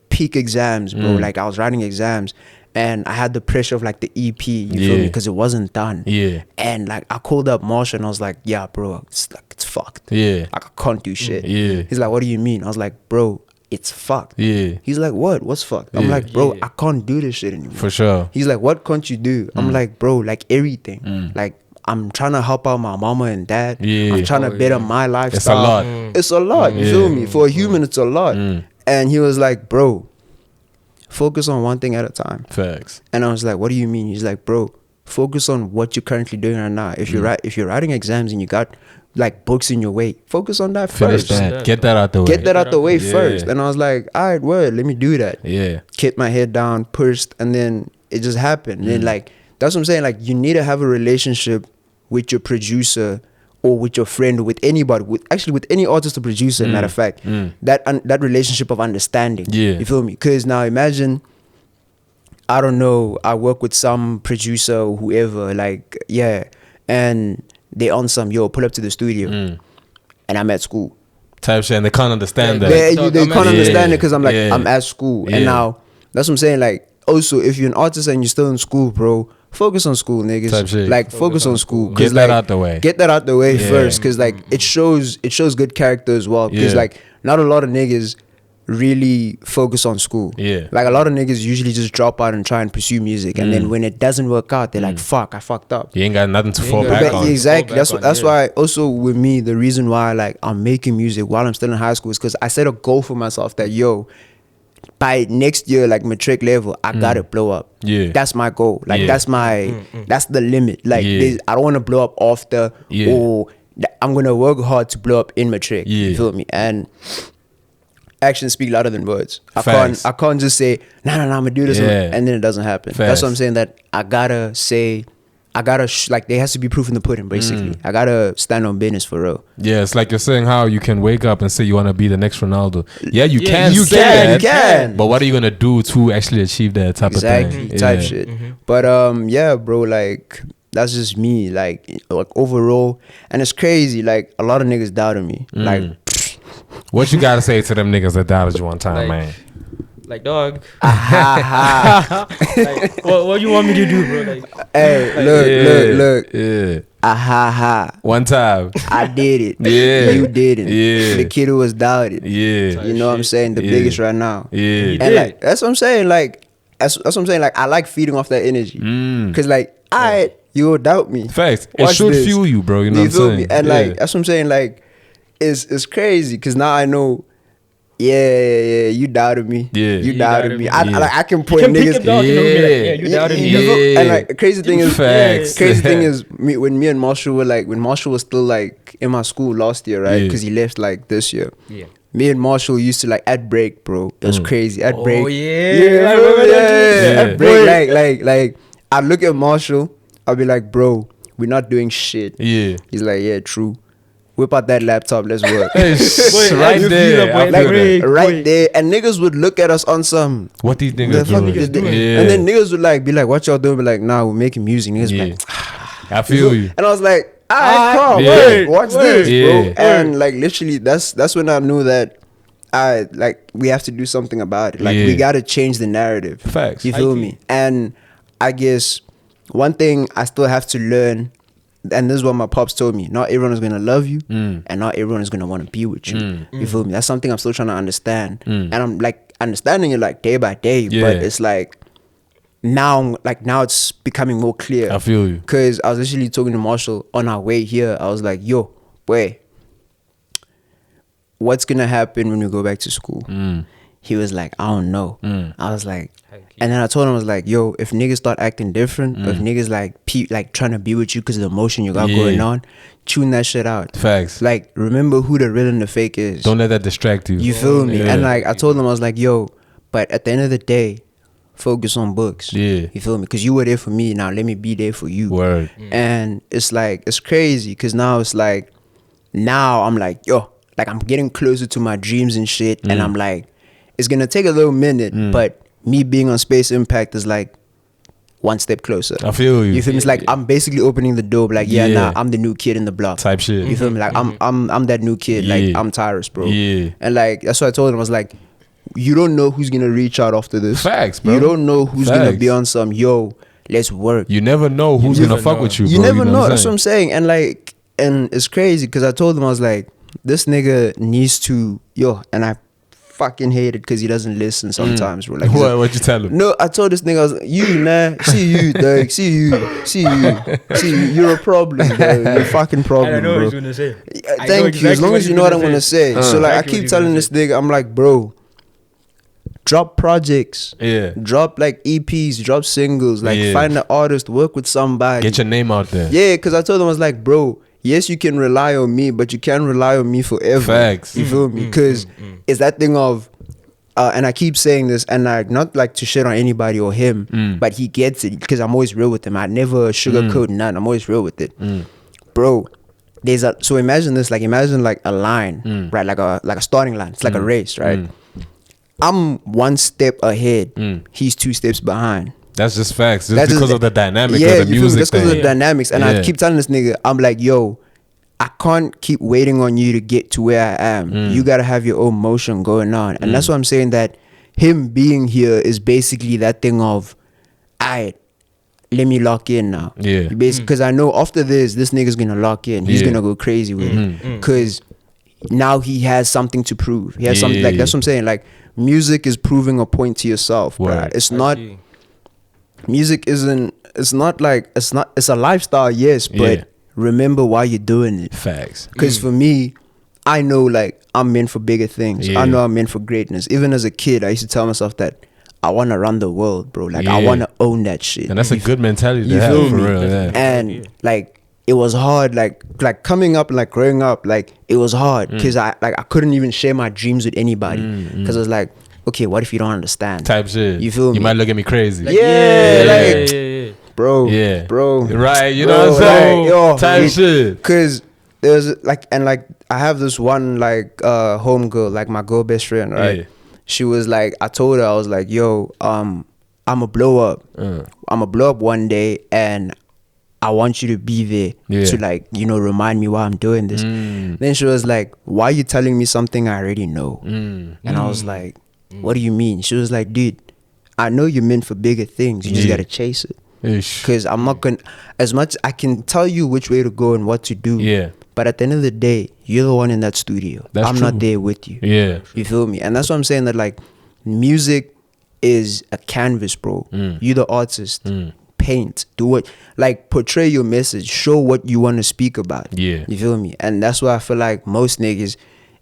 peak exams, bro. Like I was writing exams. And I had the pressure of like the EP, you feel me? Because it wasn't done. Yeah. And like I called up Marshall and I was like, yeah, bro, it's fucked. Yeah. Like I can't do shit. Yeah. He's like, what do you mean? I was like, bro, it's fucked. Yeah. He's like, what? What's fucked? I'm Yeah. like, bro, I can't do this shit anymore. For sure. He's like, what can't you do? I'm like, bro, like everything. Like I'm trying to help out my mama and dad. Yeah. I'm trying to better my lifestyle. lot. It's a lot. You feel me? For a human, it's a lot. And he was like, bro, focus on one thing at a time. Facts. And I was like, what do you mean? He's like, bro, focus on what you're currently doing right now. If you're writing exams and you got like books in your way, focus on that Finish first. that. Get that out the way. Get that out the way Yeah. first. And I was like, all right, word, let me do that. Yeah. Kept my head down, pushed, and then it just happened. And then like that's what I'm saying. Like you need to have a relationship with your producer or with your friend or with anybody, with any artist or producer, matter of fact. That relationship of understanding. Yeah. You feel me? Because now imagine, I don't know, I work with some producer or whoever, like, yeah, and they on some, yo, pull up to the studio. And I'm at school. Type shit, and they can't understand that. They So, can't yeah. understand it because I'm like, Yeah. I'm at school. Yeah. And now, that's what I'm saying. Like, also, if you're an artist and you're still in school, bro, focus on school, niggas. Type shit. Like, focus on school. 'Cause, Get that like, out the way. Get that out the way Yeah. first. Because, like, it shows good character as well. Because, Yeah. like, not a lot of niggas really focus on school. Yeah. Like, a lot of niggas usually just drop out and try and pursue music. And then when it doesn't work out, they're like, fuck, I fucked up. You ain't got nothing to fall ain't back got- on. Exactly. Fall back That's on, why also with me, the reason why like I'm making music while I'm still in high school is because I set a goal for myself that by next year, like matric level, I gotta blow up. Yeah. That's my goal. Like Yeah. that's the limit. Like Yeah. I don't want to blow up after Yeah. or I'm gonna work hard to blow up in matric. Yeah. You feel me? And actions speak louder than words. Facts. I can't just say, nah, I'm gonna do this Yeah. and then it doesn't happen. Facts. That's what I'm saying, that I gotta say, like there has to be proof in the pudding, basically. I gotta stand on business for real. Yeah, it's like you're saying how you can wake up and say you want to be the next Ronaldo. Yeah, you Yeah, can you say can, that, you can. But what are you going to do to actually achieve that type Exactly, of thing? type Yeah. shit. But yeah, bro, like that's just me. Like overall, and it's crazy. Like a lot of niggas doubted me. Like What you got to say to them niggas that doubted you one time, Like- man? Like, dog. ha Like, what you want me to do, bro? Like, Hey, look. Yeah. Ha. One time. I did it. Yeah. You didn't. Yeah. The kid who was doubted. Yeah. You know what I'm saying? The Yeah. biggest right now. Yeah. And did. like that's what I'm saying. Like that's what I'm saying. Like I like feeding off that energy. Cause like you will doubt me. Facts. It Watch should this. fuel you, bro. You know You what I'm feel saying? me? And Yeah. like that's what I'm saying. Like it's crazy because now I know. Yeah, you doubted me. Yeah. You You doubted doubted me. me. I can point can pick niggas. him down, you know, be like, yeah, you doubted me. You feel- Yeah. And like crazy thing is, Facts. crazy thing is, when me and Marshall were like, when Marshall was still like in my school last year, right? Yeah. Because he left like this year. yeah. Me and Marshall used to like at break, bro. It was crazy. At Oh, break. yeah. I bro, remember that. Yeah. At break, like I look at Marshall, I'll be like, bro, we're not doing shit. Yeah. He's like, yeah, true. whip out that laptop, let's work. Right there. Right there. And niggas would look at us on some, what these the niggas fuck doing? niggas doing? Yeah. And then niggas would like be like, what y'all doing? Be like, nah, we're making music. Niggas be like, I feel you. and I was like, alright, calm, Yeah. word, watch this, Yeah. bro. And like literally, that's when I knew that we have to do something about it. Like we gotta change the narrative. Facts. You feel me? And I guess one thing I still have to learn, and this is what my pops told me: not everyone is gonna love you, and not everyone is gonna want to be with you. You feel me? That's something I'm still trying to understand, and I'm like understanding it like day by day. But it's like now it's becoming more clear. I feel you. Cause I was literally talking to Marshall on our way here. I was like, yo, boy, what's gonna happen when we go back to school? He was like, I don't know. I was like, and then I told him, I was like, yo, if niggas start acting different, if niggas like trying to be with you because of the emotion you got going on, tune that shit out. Facts. Like, remember who the real and the fake is. Don't let that distract you. You feel me? And like I told him, I was like, yo, but at the end of the day, focus on books. Yeah. You feel me? Because you were there for me. Now let me be there for you. Word. And it's like, it's crazy because now it's like, now I'm like, yo, like I'm getting closer to my dreams and shit. And I'm like, it's going to take a little minute, but me being on Spaceimpact is like one step closer. I feel you. You feel me? It's like I'm basically opening the door. Like, nah, I'm the new kid in the block. Type shit. You feel me? Like I'm that new kid. Like I'm Tyras, bro. Yeah. And like that's what I told him. I was like, you don't know who's gonna reach out after this. Facts, bro. You don't know who's gonna be on some, yo, let's work. You never know who's gonna fuck with you, bro. You never know. What That's what I'm saying. And like, and it's crazy because I told him, I was like, this nigga needs to, and I fucking hate it because he doesn't listen sometimes, bro. Like, What'd you tell him? No, I told this nigga, I was like, you, man, see you, dog, see you, you're a problem, dog. You're a fucking problem, I know bro. what he's gonna say. Thank you. As long as you know what I'm gonna say. So like, I keep telling this nigga, I'm like, bro, drop projects, drop like EPs, drop singles, like find an artist, work with somebody, get your name out there. Yeah, because I told him, I was like, bro, yes, you can rely on me, but you can't rely on me forever. Facts. You feel me? Because it's that thing of, and I keep saying this, and I not like to shit on anybody or him, but he gets it because I'm always real with him. I never sugarcoat none. I'm always real with it, bro. So imagine this, like imagine like a line, right? Like a starting line. It's like a race, right? I'm one step ahead. He's 2 steps behind. That's just facts. Just because of the dynamic of the you feel me? music Just because of the dynamics. And I keep telling this nigga, I'm like, yo, I can't keep waiting on you to get to where I am. You gotta have your own motion going on. And that's why I'm saying that him being here is basically that thing of, alright, let me lock in now. Yeah. Because I know after this nigga's gonna lock in. He's gonna go crazy with it. Because now he has something to prove. He has something, like, that's what I'm saying. Like, music is proving a point to yourself, bro. It's not, music isn't, it's a lifestyle, yes, but remember why you're doing it. Facts. Because for me, I know like I'm meant for bigger things. I know I'm meant for greatness. Even as a kid, I used to tell myself that I want to run the world, bro. Like I want to own that shit. And that's a good mentality to have, for real. And like it was hard, like coming up, like growing up, like it was hard because I couldn't even share my dreams with anybody because I was like, okay, what if you don't understand? Type shit. You feel me? You might look at me crazy. Like, bro. Right, you know what I'm saying? Type shit. Because there's like, and like I have this one like home girl, like my girl best friend, right? She was like, I told her, I was like, yo, I'm a blow up. I'm a blow up one day, and I want you to be there to like, you know, remind me why I'm doing this. Then she was like, why are you telling me something I already know? And I was like, what do you mean? She was like, dude, I know you're meant for bigger things. You just gotta chase it. Because I'm not gonna, as much I can tell you which way to go and what to do. But at the end of the day, you're the one in that studio. I'm not there with you. You feel me? And that's what I'm saying, that like music is a canvas, bro. You're the artist. Paint, do what, like portray your message, show what you want to speak about. You feel me? And that's why I feel like most niggas,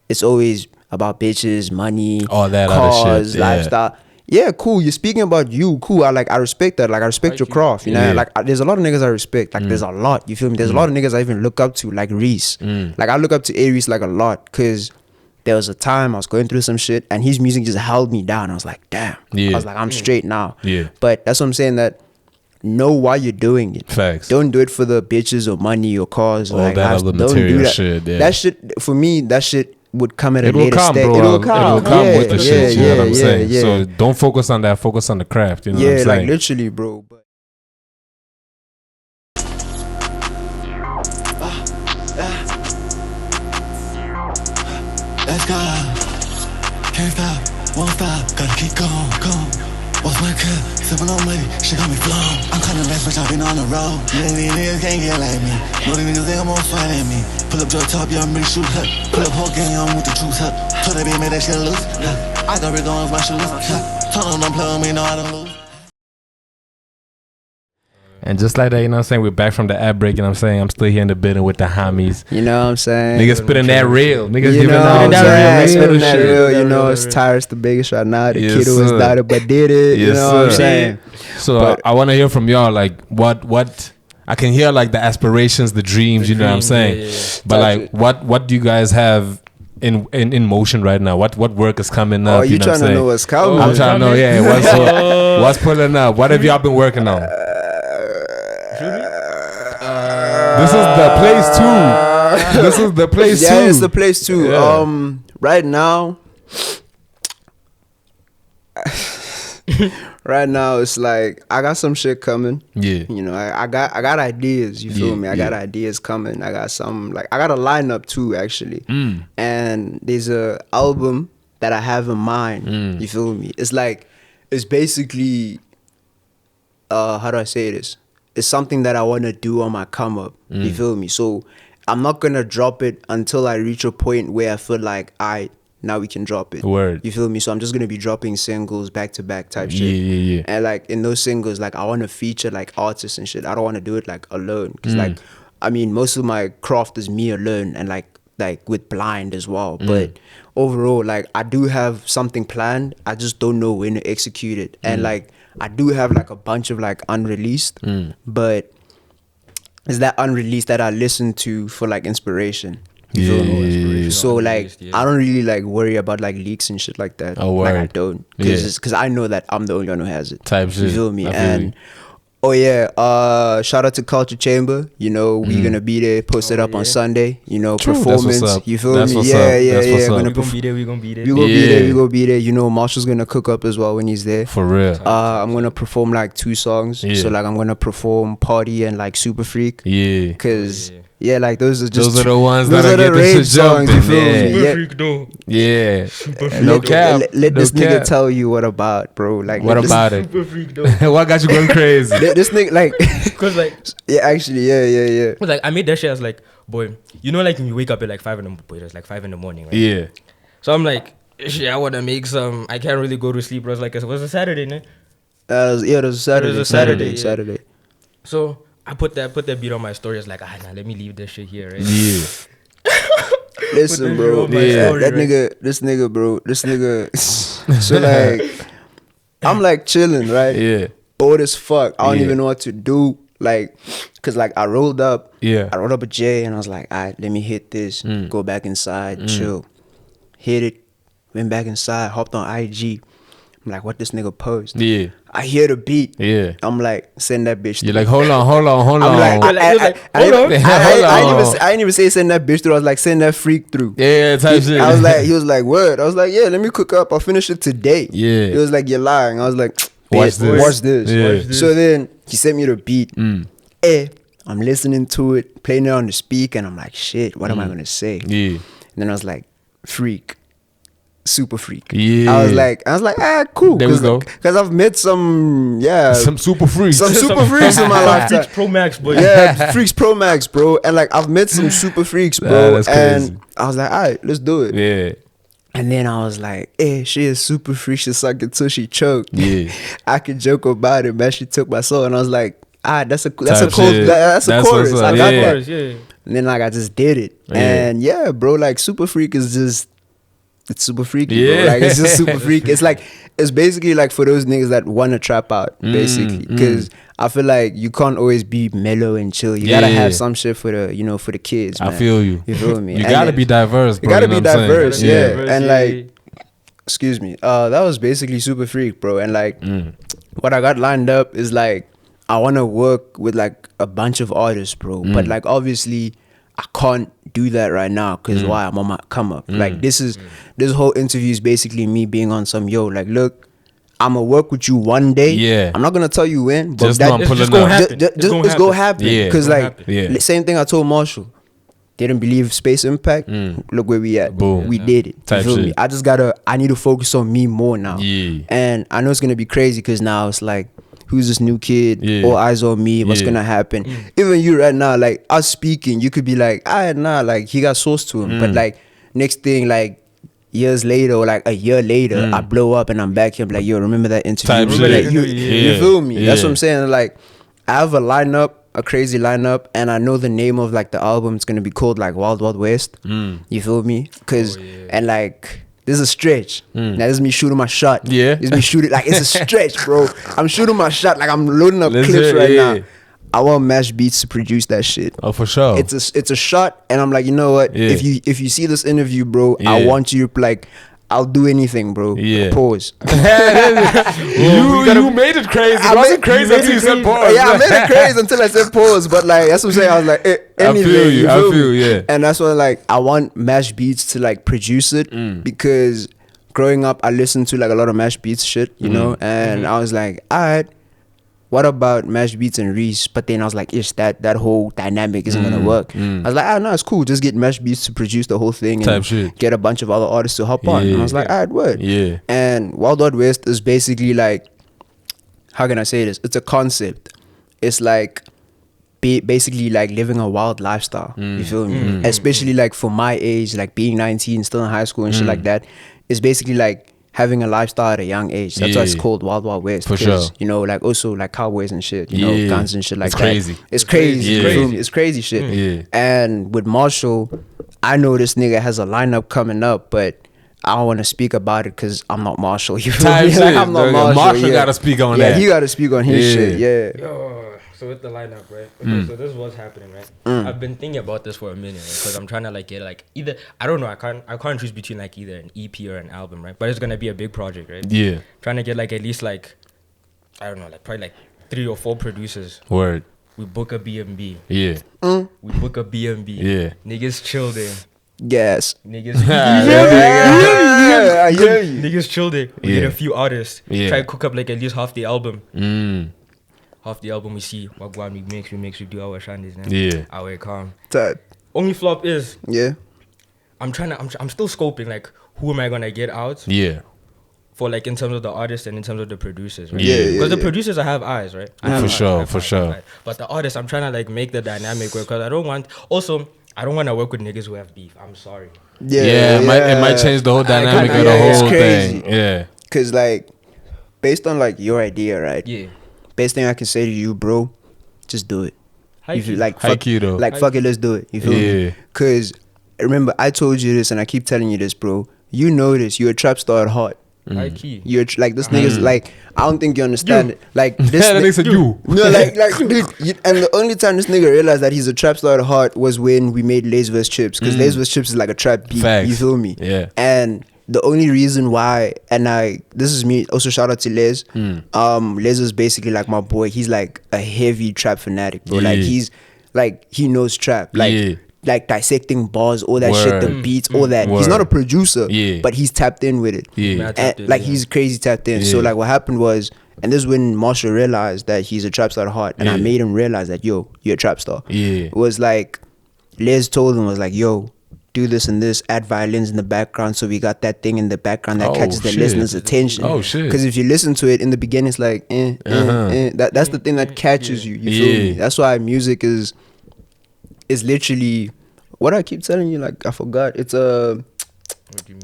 it's always about bitches, money, all that cars, other shit. lifestyle. Yeah, cool. You're speaking about you. Cool. I respect that. Like I respect your craft. You know, like there's a lot of niggas I respect. Like there's a lot. You feel me? There's a lot of niggas I even look up to, like Reese. Like I look up to Aries like a lot because there was a time I was going through some shit and his music just held me down. I was like, damn. I was like, I'm straight now. But that's what I'm saying, that know why you're doing it. Facts. Don't do it for the bitches or money or cars. All like, that other don't material do that. shit. Yeah. That shit, for me, that shit would come at a It will later come, stage. bro. It will come. With the shit. You know what I'm saying? Yeah. So don't focus on that. Focus on the craft. You know what I'm Yeah, saying? like literally, bro. But let's go. Can't stop, won't stop, gotta keep going. What's my cup? Sippin' on money, she got me flown. I'm kinda less, but I've been on the road. Yeah, these niggas can't get like me. Know these niggas think I'm gonna fight at me. Pull up to the top, yeah, I'm ready to shoot her. Pull up whole gang, I'm with the troops up. Told that bitch, make that shit loose. I got rid on my shoes. Told them don't play with me, no, I don't lose. And just like that, you know what I'm saying? We're back from the ad break, you know what I'm saying? I'm still here in the building with the homies. you know what I'm saying? Niggas spitting that real. Niggas You giving know what out I'm that saying? real Spitting that shit. real, you know, it's Tyras the biggest right now. The Yes, kid who was sir. doubted but did it. You Yes, know what I'm sir. saying? So But- I want to hear from y'all, like, what I can hear, like, the aspirations, the dreams, you know what I'm saying? Yeah. But, Touch like, it. what do you guys have in motion right now? What work is coming up? Oh, you know what I'm trying to saying? know what's coming? I'm trying to know, yeah, what's pulling up? What have y'all been working on? This is the place too. This is the place too. Yeah, it's the place too. Yeah. Right now, right now it's like I got some shit coming. Yeah. You know, I got ideas. You feel Yeah, me? I got yeah. ideas coming. I got some I got a lineup too actually. Mm. And there's a album that I have in mind. Mm. You feel me? It's basically how do I say this? It's something that I want to do on my come up. Mm. You feel me? So I'm not gonna drop it until I reach a point where I feel like now we can drop it. Word. You feel me? So I'm just gonna be dropping singles back to back type shit. Yeah. And like in those singles, like I want to feature like artists and shit. I don't want to do it like alone, cause like I mean most of my craft is me alone and like with blind as well. But overall, like I do have something planned. I just don't know when to execute it. And like I do have like a bunch of like unreleased, but it's that unreleased that I listen to for like inspiration. You feel me? Yeah. So like Unreleased, yeah. I don't really like worry about like leaks and shit like that. Oh, like I word. don't, Yeah. because I know that I'm the only one who has it. Type You shit. feel me? I feel And you. oh yeah, shout out to Culture Chamber. You know we're gonna be there. Post it up on yeah. Sunday. You know True. That's what's performance. up. You feel That's me? what's Yeah, up. yeah, That's yeah. what's up. Gonna We gonna be there. We gonna be there. we gonna be there. Yeah. We gonna be there. You know Marshall's gonna cook up as well when he's there. For real. I'm gonna perform like 2 songs. Yeah. So like I'm gonna perform Party and like Super Freak. Yeah. Cause yeah, like those are just Those are the ones those that'll are the get this rave shit jumping. songs. You feel Yeah. me? Yeah. freak though. Yeah. No Let- cap. Let No this nigga cap. tell you what about, bro. Like What let this- about it? Super freak though. What got you going crazy? This nigga like Cause like, yeah, actually, yeah. cause like I made that shit. I was like, boy, you know, like when you wake up at like 5 in the boy, it's like 5 in the morning, right? Yeah. So I'm like, shit, I wanna make some. I can't really go to sleep. I was like, it was a Saturday night. It was a Saturday. It was a Saturday, yeah. Saturday. So I put that beat on my story. I was like, nah, let me leave this shit here, right? Yeah. Listen, Put bro. the shit on my story, That right? nigga, this nigga. So like, I'm like chilling, right? Yeah. Bored as fuck. I don't Yeah. even know what to do. Like, cause like I rolled up. Yeah. I rolled up a J and I was like, alright, let me hit this. Go back inside, chill. Hit it. Went back inside. Hopped on IG. I'm like, what this nigga post? Yeah. I hear the beat. Yeah. I'm like, send that bitch. You're through. like, hold on. I'm like, Hold on. I didn't even say send that bitch through. I was like, send that freak through. Yeah, type shit. I was like, he was like, word. I was like, yeah, let me cook up. I'll finish it today. Yeah. He was like, you're lying. I was like, Watch "Bet, this." Watch this. Yeah. Watch this. So then he sent me the beat. I'm listening to it, playing it on the speak, and I'm like, shit, what am I gonna say? Yeah. And then I was like, freak. Super freak. Yeah. I was like, cool. There we go. Because I've met some Super freaks. some super freaks in my lifetime. Freaks Pro Max, boy. Yeah, Freaks Pro Max, bro. And like I've met some super freaks, bro. Nah, that's crazy. And I was like, all right, let's do it. Yeah. And then I was like, she is super freak. She suck it till she choked. Yeah. I could joke about it, man. She took my soul, and I was like, that's a Type chorus. shit. That's a That's chorus. what's I up. got Yeah. that. Yeah. And then like I just did it, Yeah. and yeah, bro, like super freak is just. It's super freaky, Yeah. bro. Like it's just super freaky. It's basically like for those niggas that want to trap out, basically. Because I feel like you can't always be mellow and chill. You gotta Yeah. have some shit for the kids. I Man. feel you. You feel me? You And gotta then- be diverse, bro. You gotta know be what I'm saying? diverse, yeah. And Yeah. like, excuse me, that was basically super freak, bro. And like, what I got lined up is like, I want to work with like a bunch of artists, bro. But like obviously I can't do that right now because why? I'm on my come up. Like this whole interview is basically me being on some like, look, I'm gonna work with you one day. Yeah. I'm not gonna tell you when, but Just know I'm pulling gonna up. happen. It's gonna happen. Yeah. Because like Yeah. same thing I told Marshall. Didn't believe Spaceimpact. Look where we at. Boom. We did it. You Type feel shit. me? I need to focus on me more now. Yeah. And I know it's gonna be crazy because now it's like, who's this new kid? Yeah. All eyes on me. What's Yeah. gonna happen? Even you right now, like us speaking, you could be like, like he got source to him. But like next thing, like years later or like a year later, I blow up and I'm back here. I'm like, yo, remember that interview? Type Remember shit. that? You Yeah. feel me? That's Yeah. what I'm saying. Like I have a crazy lineup, and I know the name of like the album. It's gonna be called like Wild Wild West. You feel me? Cause and like this is a stretch. Now this is me shooting my shot. Yeah. This is me shooting like it's a stretch, bro. I'm shooting my shot like I'm loading up Let's clips hear it, right yeah. now. I want Mash Beats to produce that shit. Oh, for sure. It's a shot, and I'm like, you know what? Yeah. If you see this interview, bro, Yeah. I want you like. I'll do anything, bro. Yeah. Pause. you made it crazy. It wasn't crazy until you said pause. Yeah, I made it crazy until I said pause. But like that's what I'm saying. I was like, anything. feel you. I feel, me? yeah. And that's why like I want Mash Beats to like produce it because growing up I listened to like a lot of Mash Beats shit, you know, and I was like, alright. What about Mash Beats and Reese? But then I was like, that whole dynamic isn't gonna work. I was like, no, it's cool. Just get Mash Beats to produce the whole thing Type and shit. get a bunch of other artists to hop on. And I was like, alright, word. Yeah. And Wild Wild West is basically like, how can I say this? It's a concept. It's like basically like living a wild lifestyle. You feel me? Especially like for my age, like being 19, still in high school and shit like that. It's basically like having a lifestyle at a young age. That's why it's Yeah. called Wild Wild West. For 'Cause, sure. You know, like also like cowboys and shit. You know, Yeah. guns and shit like It's that. crazy. It's crazy. Yeah. You feel me? It's crazy shit. Yeah. And with Marshall, I know this nigga has a lineup coming up, but I don't want to speak about it because I'm not Marshall. You feel Type me? shit. Like, I'm not Marshall. Marshall yeah. gotta speak on Yeah, that. he gotta speak on his Yeah. shit. Yeah. Yo, so with the lineup, right? Okay, so this is what's happening, right? I've been thinking about this for a minute because I'm trying to like get like either I don't know, I can't choose between like either an EP or an album, right? But it's gonna be a big project, right? Yeah. Trying to get like at least like I don't know, like probably like 3 or 4 producers. Word. We book a B&B. Yeah. We book a B&B. Yeah. Niggas chill there. Yes. Niggas Yeah, I hear you. Niggas chill there. We Yeah. get a few artists. Yeah. Try to cook up like at least half the album. Mm. Half the album we see. Wagwan we mix, we do our shandies now. Yeah. Our calm. Tight. Only flop is Yeah. I'm still scoping like who am I gonna get out Yeah. for like in terms of the artists and in terms of the producers, right? Yeah, Because the producers I have eyes, right? I have For eyes, sure, I have for eyes, sure. right? But the artists, I'm trying to like make the dynamic work because I don't want to work with niggas who have beef. I'm sorry. Yeah. It might change the whole dynamic of the yeah, it's whole crazy. thing. Yeah. Cause like, based on like your idea, right? Yeah. Best thing I can say to you, bro, just do it. High You feel key. like High fuck, key, though. like High fuck it, let's do it. You feel Yeah. me? Cause remember, I told you this, and I keep telling you this, bro. You know this. You're a trap star at heart. High key. You're like this nigga's like. I don't think you understand it. Like this. Yeah, that nigga said you. No, like, dude. And the only time this nigga realized that he's a trap star at heart was when we made Lays vs Chips, because Lays vs Chips is like a trap beat. Facts. You feel me? Yeah. And the only reason why, this is me. Also, shout out to Les. Les is basically like my boy. He's like a heavy trap fanatic, bro. Like Yeah. he's like he knows trap. Like. Yeah. Like dissecting bars, all that shit, the Word. beats, all that. He's Word. not a producer, Yeah. but he's tapped in with it. Yeah. Man, I tapped And in, like yeah. he's crazy tapped in. So Yeah. like what happened was, and this is when Marshall realized that he's a trap star at heart, and I Yeah. made him realize that yo, you're a trap star. Yeah. It was like Les told him, was like, yo, do this and this, add violins in the background, so we got that thing in the background that Oh, catches the shit. listener's attention. Oh, shit. Because if you listen to it in the beginning, it's like that's the thing that catches you. You feel me? Yeah. That's why music is literally what I keep telling you. Like I forgot. It's a What do you mean?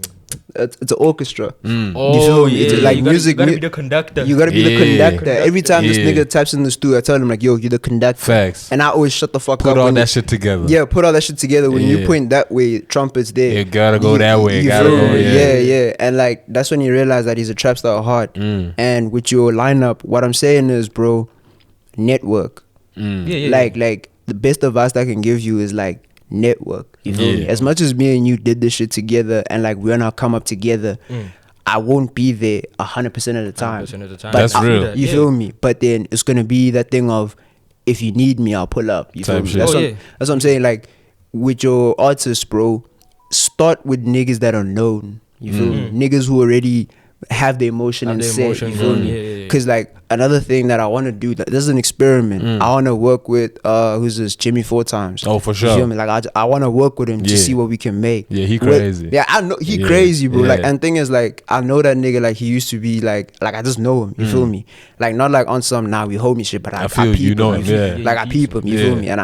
it's an orchestra. Oh, me? It's yeah. like you gotta, music- You gotta be the conductor. You gotta be Yeah. the conductor. Every time this Yeah. nigga taps in the studio, I tell him like, "Yo, you're the conductor." Facts. And I always shut the fuck Put up. all when that you- shit together. Yeah, put all that shit together. When you Yeah. point that way, trumpets there. It gotta go that way. You Gotta feel go, me? yeah. yeah. And like that's when you realize that he's a trap star at heart. Mm. And with your lineup, what I'm saying is, bro, network. yeah. Like the best advice I can give you is like network. You feel Yeah. me? As much as me and you did this shit together, and like we're now come up together. I won't be there 100% of the time. 100% of the time. That's real. You feel me? But then it's gonna be that thing of, if you need me, I'll pull up. You feel me? That's what I'm saying. Like with your artists, bro, start with niggas that are known. You feel me? Niggas who already have the emotion and set. You feel me? Because like another thing that I want to do, this is an experiment. I want to work with who's this, Jimmy 4 times. Oh, for sure. You feel me? Like I want to work with him to see what we can make. Yeah, he crazy. I know he crazy, bro. Like, and thing is, like, I know that nigga. Like, he used to be like I just know him. You feel me? Like, not like on some now we homie shit, but I feel peep you know him. him. Like, I peep him. You feel me? And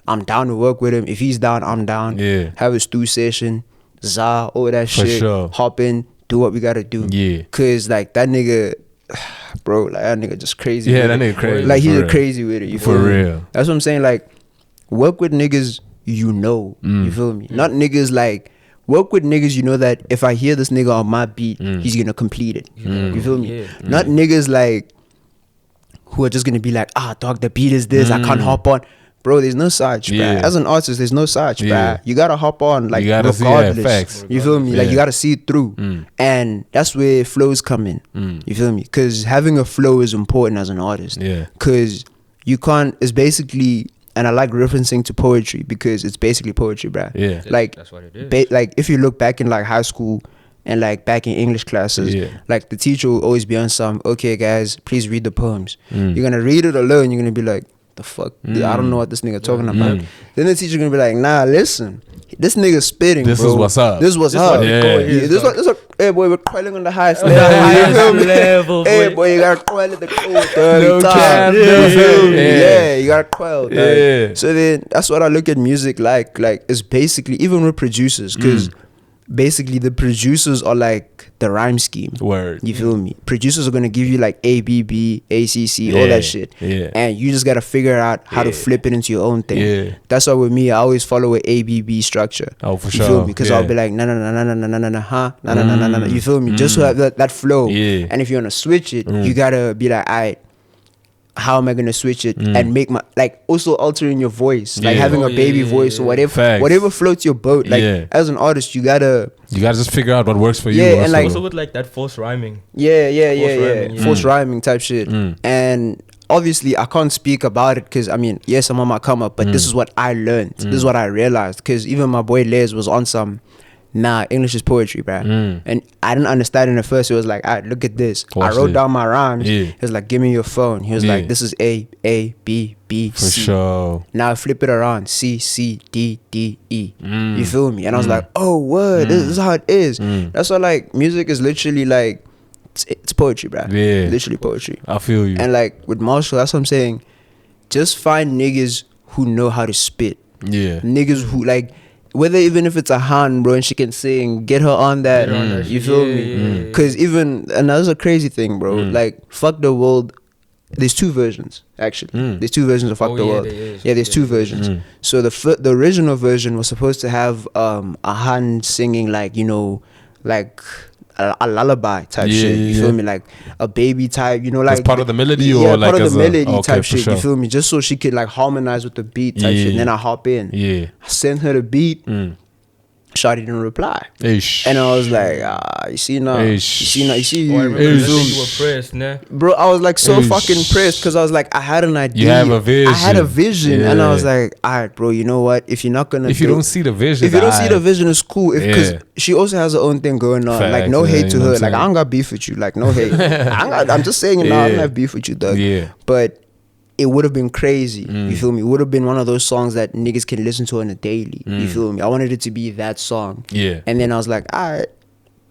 I'm down to work with him. If he's down, I'm down. Yeah. Have a stew session, za, all that For shit. sure. Hop in, do what we gotta do. Yeah. Cause like that nigga, bro, like that nigga just crazy. Yeah, with that nigga crazy. Like, he's for real. crazy with it. You For feel me? real. That's what I'm saying. Like, work with niggas you know. You feel me? Not niggas like. Work with niggas you know that if I hear this nigga on my beat, he's gonna complete it. You feel me? Not niggas like who are just gonna be like, dog, the beat is this, I can't hop on. Bro, there's no such, bruh. As an artist, there's no such, bruh. You gotta hop on, like, regardless. Facts. You feel me? Like, you gotta see it through. And that's where flows come in. You feel me? Because having a flow is important as an artist. Yeah. Because you can't, it's basically, and I like referencing to poetry because it's basically poetry, bruh. Yeah. Like, That's what it is. Like, if you look back in, like, high school and, like, back in English classes, like, the teacher will always be on some, okay, guys, please read the poems. You're gonna read it alone, you're gonna be like, the fuck? I don't know what this nigga talking about. Then the teacher gonna be like, nah, listen, this nigga spitting, This bro. is what's up. This is what's up. This what, hey boy, we're quelling on the highest level. Hey boy, you gotta quell at the cold. Yeah, you gotta quell. Yeah. So then that's what I look at music like. Like, it's basically, even with producers, because basically the producers are like the rhyme scheme. Word. You feel me? Producers are gonna give you like A, B, B, A, C, C, all that shit. Yeah. And you just gotta figure out how to flip it into your own thing. Yeah. That's why with me, I always follow a A, B, B structure. Oh, for You sure. feel me? Because I'll be like, nah, nah, nah, nah, nah, nah, nah, nah, huh? Nah, nah, nah, nah, nah, nah. You feel me? Just to have that flow. Yeah. And if you wanna switch it, you gotta be like, alright, how am I gonna switch it and make my, like, also altering your voice, like having a baby voice or whatever, Facts. whatever floats your boat. Like, as an artist, you gotta just figure out what works for you. Yeah, and also. like- Also with like that forced rhyming. yeah, Forced forced rhyming type shit. And obviously, I can't speak about it because I mean, yes, I'm on my come up, but this is what I learned. This is what I realized. Because even my boy Les was on some. Nah, English is poetry, bruh. And I didn't understand it at first. It was like, alright, look at this. Watch I wrote this. down my rhymes. Yeah. He was like, give me your phone. He was like, this is A, B, B, for C. sure. Now flip it around. C, C, D, D, E. You feel me? And I was like, oh, word. This is how it is. That's why, like, music is literally like, it's poetry, bruh. Yeah. Literally poetry. I feel you. And like with Marshall, that's what I'm saying. Just find niggas who know how to spit. Yeah. Niggas who like, whether even if it's a Han, bro, and she can sing, get her on that. You feel me? Because even, and that's a crazy thing, bro. Like, Fuck the World, there's 2 versions, actually. There's 2 versions of Fuck the World. There's 2 versions. So the original version was supposed to have a Han singing, like, you know, like a lullaby type shit. You feel me? Like a baby type, you know, like as part of the melody or like part of as the melody type shit. Sure. You feel me? Just so she could like harmonize with the beat type shit. And then I hop in. Yeah. I sent her the beat. Shawty didn't reply. Ish. And I was like, you see now. You see now. You see you. I remember you you feel me? were pressed, nah. Bro, I was like so fucking pressed because I was like, I had an idea. You have a vision. I had a vision. Yeah. And I was like, alright, bro, you know what? If you're not gonna If you don't see the vision, if you don't see the vision, it's cool. Because Yeah. she also has her own thing going on. Like, Facts, no yeah, hate you to know her. what I'm Like, I saying? don't got beef with you. Like, no hate. I'm just saying it now. I don't Yeah. have beef with you, dog. Yeah. But it would have been crazy. You feel me? It would have been one of those songs that niggas can listen to on a daily. You feel me? I wanted it to be that song. Yeah. And then I was like, alright,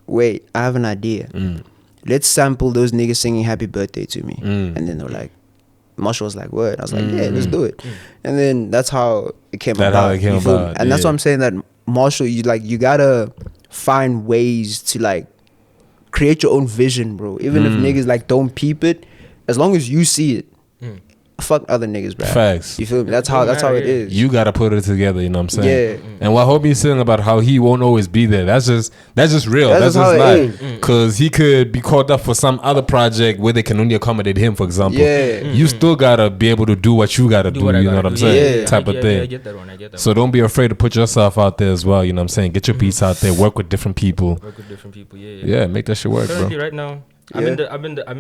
wait, I have an idea. Let's sample those niggas singing Happy Birthday to me. And then they were like, Marshall was like, what? I was like, yeah, let's do it. And then that's how it came That's about. how it came you feel me? about, And that's yeah. why I'm saying that Marshall, you gotta find ways to like create your own vision, bro. Even if niggas like don't peep it, as long as you see it, fuck other niggas, bro. Facts. You feel me? That's how it is. You gotta put it together, you know what I'm saying? Yeah. And what homie's saying about how he won't always be there, that's just real. That's That's how just it like, because he could be called up for some other project where they can only accommodate him, for example. Yeah. You still gotta be able to do what you gotta do, you know what I'm saying? Yeah. Type of thing. I get that one. I get that So one. don't be afraid to put yourself out there as well, you know what I'm saying? Get your beats out there, work with different people. Work with different people. Yeah, make that shit work, Currently, bro. right now, I'm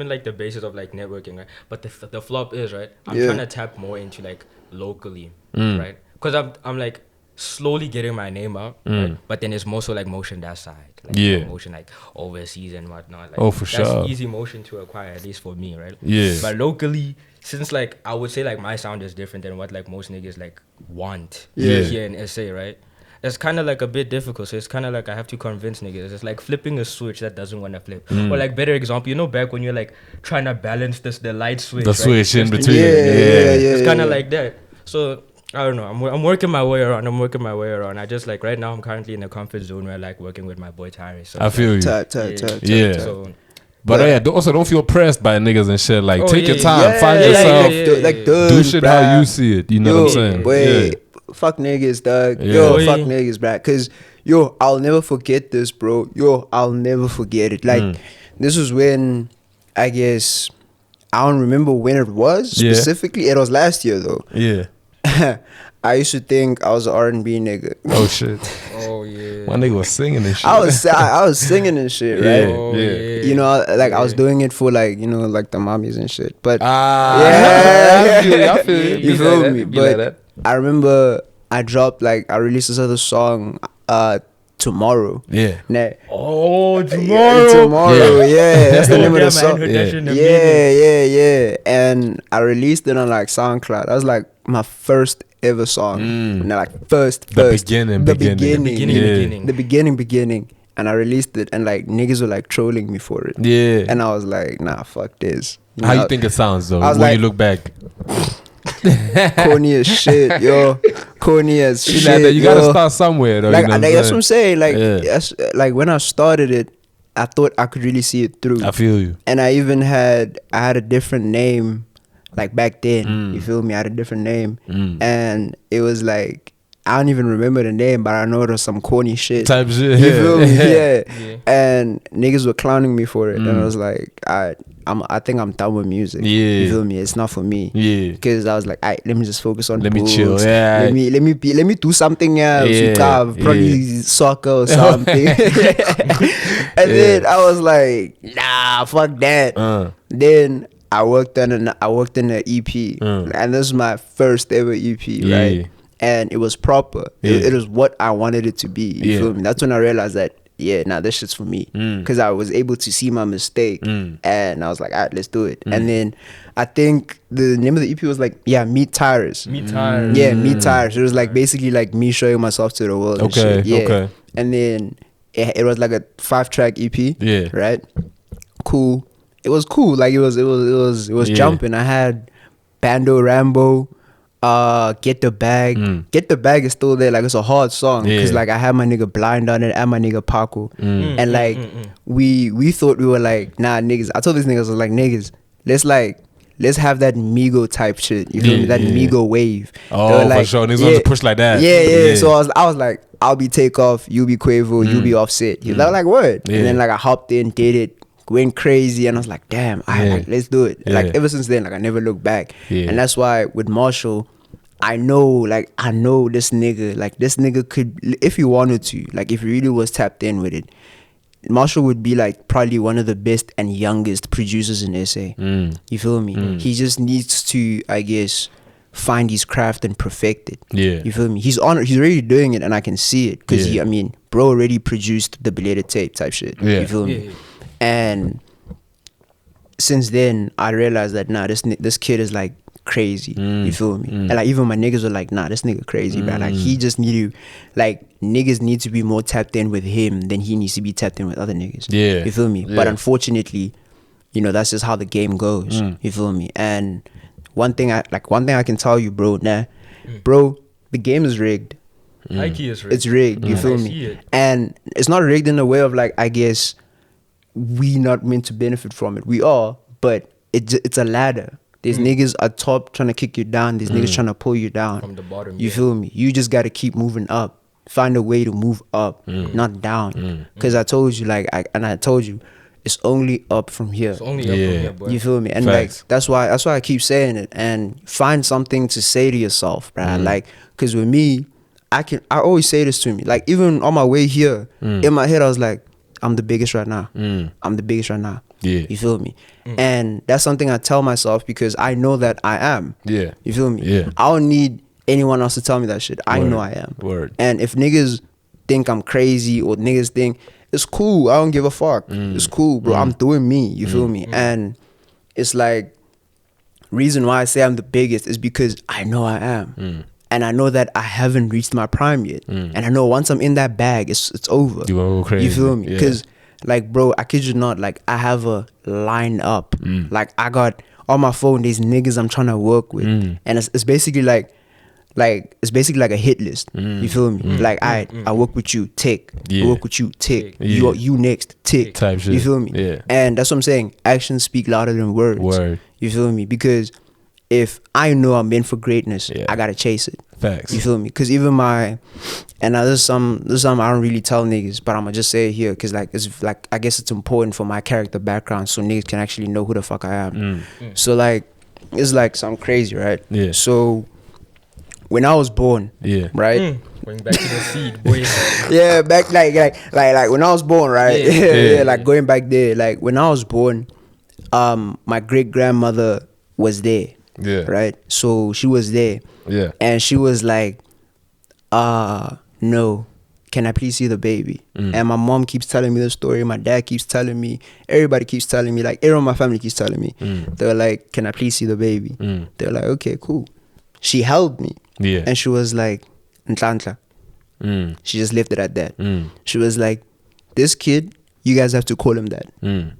in like the basis of like networking, right? But the flop is, right, I'm Yeah. trying to tap more into like locally, right? Because I'm like slowly getting my name out, right? But then it's more so like motion that side, like, Yeah. you know, motion like overseas and whatnot. Like, Oh, for that's sure. easy motion to acquire, at least for me, right? Yeah. But locally, since like I would say like my sound is different than what like most niggas like want here in SA, right? It's kind of like a bit difficult. So it's kind of like I have to convince niggas. It's like flipping a switch that doesn't want to flip. Or like better example, you know, back when you're like trying to balance the light switch. The right? switch in Just to- between. Yeah. It's kind of like that. So I don't know. I'm working my way around. I just like right now I'm currently in a comfort zone where I like working with my boy Tyras. So I feel you. Type. Yeah. So But also don't feel pressed by niggas and shit. Like, Oh, take yeah, your time, yeah, find yeah, yourself, like, do dude, shit bruh. how you see it. You know what I'm saying? Wait, fuck niggas, dog. Yeah. Yo, Oi. fuck niggas, bruh. Cause yo, I'll never forget this, bro. Yo, I'll never forget it. Like, this was when, I guess, I don't remember when it was Yeah. specifically. It was last year though. Yeah. I used to think I was an R&B nigga. Oh shit. oh yeah. My nigga was singing and shit. I was singing and shit, right? Yeah. Oh, yeah. You know, like I was doing it for like, you know, like the mommies and shit. But I feel you. I feel you. you feel me? But I remember I released this other song tomorrow. Yeah. Nah, Oh, tomorrow, yeah. That's the name of the song. Yeah. Yeah. And I released it on like SoundCloud. That was like my first ever song. Nah, like first. beginning. The beginning. And I released it, and like niggas were like trolling me for it. Yeah. And I was like, nah, fuck this. How know, you think it sounds though I was when like- you look back? corny as shit, yo. Corny as You, shit. you gotta yo. start somewhere though. Like, you know that's what I'm saying. Like, Yeah. that's, like when I started it, I thought I could really see it through. I feel you. And I even had a different name, like back then. You feel me? I had a different name, and it was like I don't even remember the name, but I know it was some corny shit. Type shit. You feel me? Yeah. And niggas were clowning me for it, and I was like, I think I'm done with music. Yeah. You feel me? It's not for me. Yeah. Because I was like, let me just focus on Let me books. chill, yeah. Let me do something else. Yeah, Probably soccer or something. And then I was like, nah, fuck that. Then I worked in an EP, and this is my first ever EP, Yeah. right? And it was proper. Yeah. It was what I wanted it to be. You Yeah. feel me? That's when I realized that, yeah, nah, this shit's for me. Because I was able to see my mistake, and I was like, all right, let's do it. And then I think the name of the EP was like, Meet Tyras. Me tired. Yeah, Meet Tyras. It was like basically like me showing myself to the world. And Okay, shit. Yeah. okay. And then it was like a 5-track EP. Yeah. Right. Cool. It was cool. Like it was Yeah. jumping. I had Bando Rambo. Get the Bag. Get the Bag is still there. Like it's a hard song because Yeah. like I had my nigga Blind on it and my nigga Paco, and like we thought we were like, nah, niggas. I told these niggas, I was like, niggas, let's have that Migo type shit. You feel me? That Migo wave. Oh, They were for like, sure. Niggas want to push like that. Yeah. So I was like, I'll be Takeoff, you be Quavo, you be Offset. They were like, word. Yeah. And then like I hopped in, did it, went crazy, and I was like, damn, like, let's do it. Yeah. Like ever since then, like I never looked back. Yeah. And that's why with Marshall, I know this nigga could, if he wanted to, like if he really was tapped in with it, Marshall would be like probably one of the best and youngest producers in SA. You feel me? He just needs to, I guess, find his craft and perfect it. Yeah. You feel me? He's already doing it, and I can see it because Yeah. bro already produced the Belated Tape type shit. Yeah. You feel me? And since then, I realized that this kid is like crazy. You feel me? And like even my niggas were like, nah, this nigga crazy, bro. Like he just need to, like niggas need to be more tapped in with him than he needs to be tapped in with other niggas. Yeah. You feel me? Yeah. But unfortunately, that's just how the game goes. You feel me? And one thing I can tell you, bro, bro, the game is rigged. Nike is rigged. It's rigged. You feel I me? see it. And it's not rigged in a way of like, I guess we not meant to benefit from it. We are, but it's a ladder. There's niggas at top trying to kick you down. There's niggas trying to pull you down. From the bottom. You feel me? You just got to keep moving up. Find a way to move up, not down. Because I told you, I told you, it's only up from here. It's only up from here, boy. You feel me? And Facts. like that's why I keep saying it. And find something to say to yourself, bruh. Like, because with me, I always say this to me. Like, even on my way here, in my head, I was like, I'm the biggest right now. I'm the biggest right now. Yeah. You feel me? And that's something I tell myself because I know that I am. Yeah. You feel me? Yeah. I don't need anyone else to tell me that shit. I know I am. Word. And if niggas think I'm crazy or niggas think, it's cool. I don't give a fuck. It's cool, bro. I'm doing me. You feel me? And it's like, reason why I say I'm the biggest is because I know I am. And I know that I haven't reached my prime yet. And I know once I'm in that bag, it's over. You gonna go crazy. You feel me? Yeah. Because, like, bro, I kid you not, like, I have a line up. Like, I got on my phone these niggas I'm trying to work with. And it's basically like it's basically like a hit list. You feel me? Like, I work with you, tick. Yeah. I work with you, tick. Yeah. You next, tick. Type shit. You feel me? Yeah. And that's what I'm saying. Actions speak louder than words. Word. You feel me? Because if I know I'm meant for greatness, Yeah. I gotta chase it. Facts. You feel me? Because even and now there's some I don't really tell niggas, but I'ma just say it here because it's like I guess it's important for my character background so niggas can actually know who the fuck I am. So like it's like something crazy, right? Yeah. So when I was born, Yeah. right? Going back to the seed, boy. Yeah, back like when I was born, right? Yeah. Like going back there, like when I was born, my great grandmother was there. Yeah. Right? So she was there. Yeah. And she was like, no, can I please see the baby? And my mom keeps telling me the story. My dad keeps telling me. Everybody keeps telling me. Like, everyone in my family keeps telling me. They were like, can I please see the baby? They were like, okay, cool. She held me. Yeah. And she was like, Ntlantla. She just left it at that. She was like, this kid, you guys have to call him that.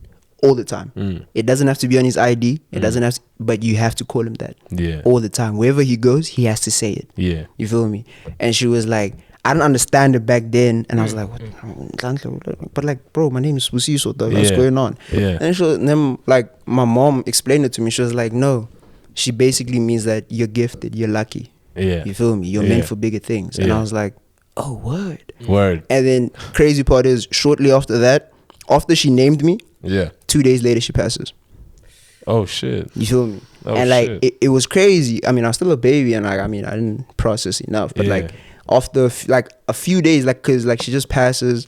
All the time. It doesn't have to be on his ID. It doesn't have to, but you have to call him that. Yeah. All the time. Wherever he goes, he has to say it. Yeah. You feel me? And she was like, I didn't understand it back then. And I was like, what? But like, bro, my name is Busiso. What's going on? Yeah. And then like my mom explained it to me. She was like, no. She basically means that you're gifted, you're lucky. Yeah. You feel me? You're meant for bigger things. And I was like, oh, word. Word. And then crazy part is shortly after that, after she named me, Yeah. 2 days later she passes. Oh shit. You feel me? Oh, and like shit. it was crazy. I mean, I was still a baby, and like I didn't process enough. But like after like a few days, like cause like she just passes,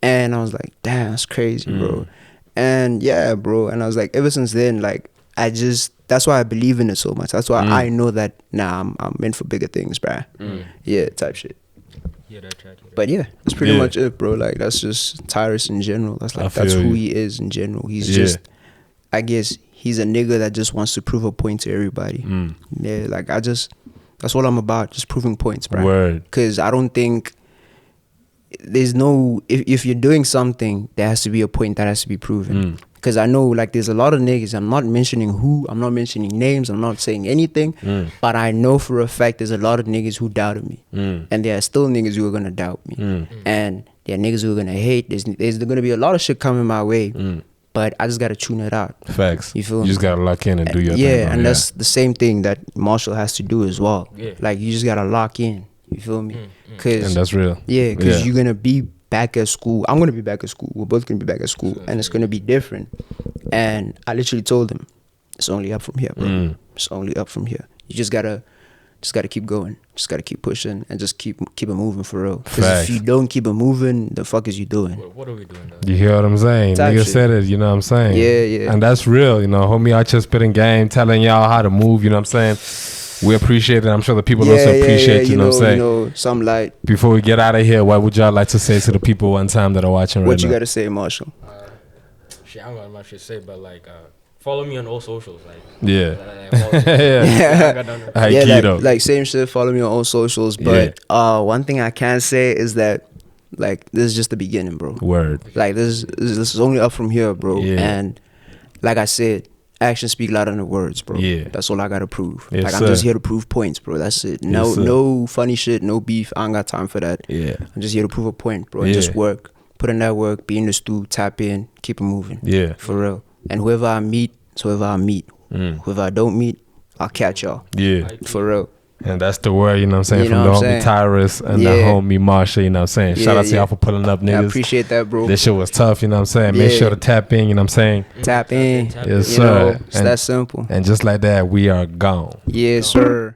and I was like, damn, that's crazy, bro. And yeah, bro. And I was like, ever since then, like that's why I believe in it so much. That's why I know that I'm meant for bigger things, bruh. Yeah, type shit. Yeah, that's right. But yeah, that's pretty much it, bro. Like that's just Tyras in general. That's who he is in general. He's just, I guess he's a nigga that just wants to prove a point to everybody. Yeah, like that's what I'm about, just proving points, bro. Word. Because I don't think there's no if you're doing something, there has to be a point that has to be proven. Because I know like there's a lot of niggas, I'm not mentioning who, I'm not mentioning names, I'm not saying anything, but I know for a fact there's a lot of niggas who doubted me. And there are still niggas who are gonna doubt me. And there are niggas who are gonna hate. There's gonna be a lot of shit coming my way. But I just gotta tune it out. Facts. You feel me? You just gotta lock in and do your thing. Yeah, and that's the same thing that Marshall has to do as well. Yeah. Like you just gotta lock in. You feel me? And that's real. Yeah, because you're gonna be back at school. I'm gonna be back at school. We're both gonna be back at school, and it's gonna be different. And I literally told him, it's only up from here, bro. It's only up from here. You just gotta keep going. Just gotta keep pushing and just keep it moving for real. Because if you don't keep it moving, the fuck is you doing? What are we doing though? You hear what I'm saying? Type Nigga shit. said it, you know what I'm saying? Yeah. And that's real, you know, homie out here spitting game, telling y'all how to move, you know what I'm saying? We appreciate it. I'm sure the people also appreciate, you know what I'm saying? You know, some light. Before we get out of here, what would y'all like to say to the people one time that are watching right now? What you gotta say, Marshall? Shit, I don't got much to say, but like, follow me on all socials, like. Yeah. Like same shit. Follow me on all socials. But one thing I can say is that like this is just the beginning, bro. Word. Like this is only up from here, bro. Yeah. And like I said, actions speak louder than the words, bro. Yeah. That's all I gotta prove. Yes, like I'm sir. just here to prove points, bro. That's it. No funny shit, no beef. I ain't got time for that. Yeah. I'm just here to prove a point, bro. And just work. Put in that work, be in the stew, tap in, keep it moving. Yeah. For real. And whoever I meet, it's whoever I meet. Whoever I don't meet, I'll catch y'all. Yeah. For real. And that's the word, you know what I'm saying, You from know the what I'm homie Tyras and the homie Marsha, you know what I'm saying. Shout out to y'all for pulling up, niggas. I appreciate that, bro. This shit was tough, you know what I'm saying. Make sure to tap in, you know what I'm saying. Tap in. Yes, You sir. know, it's that simple. And just like that, we are gone. Yes, sir.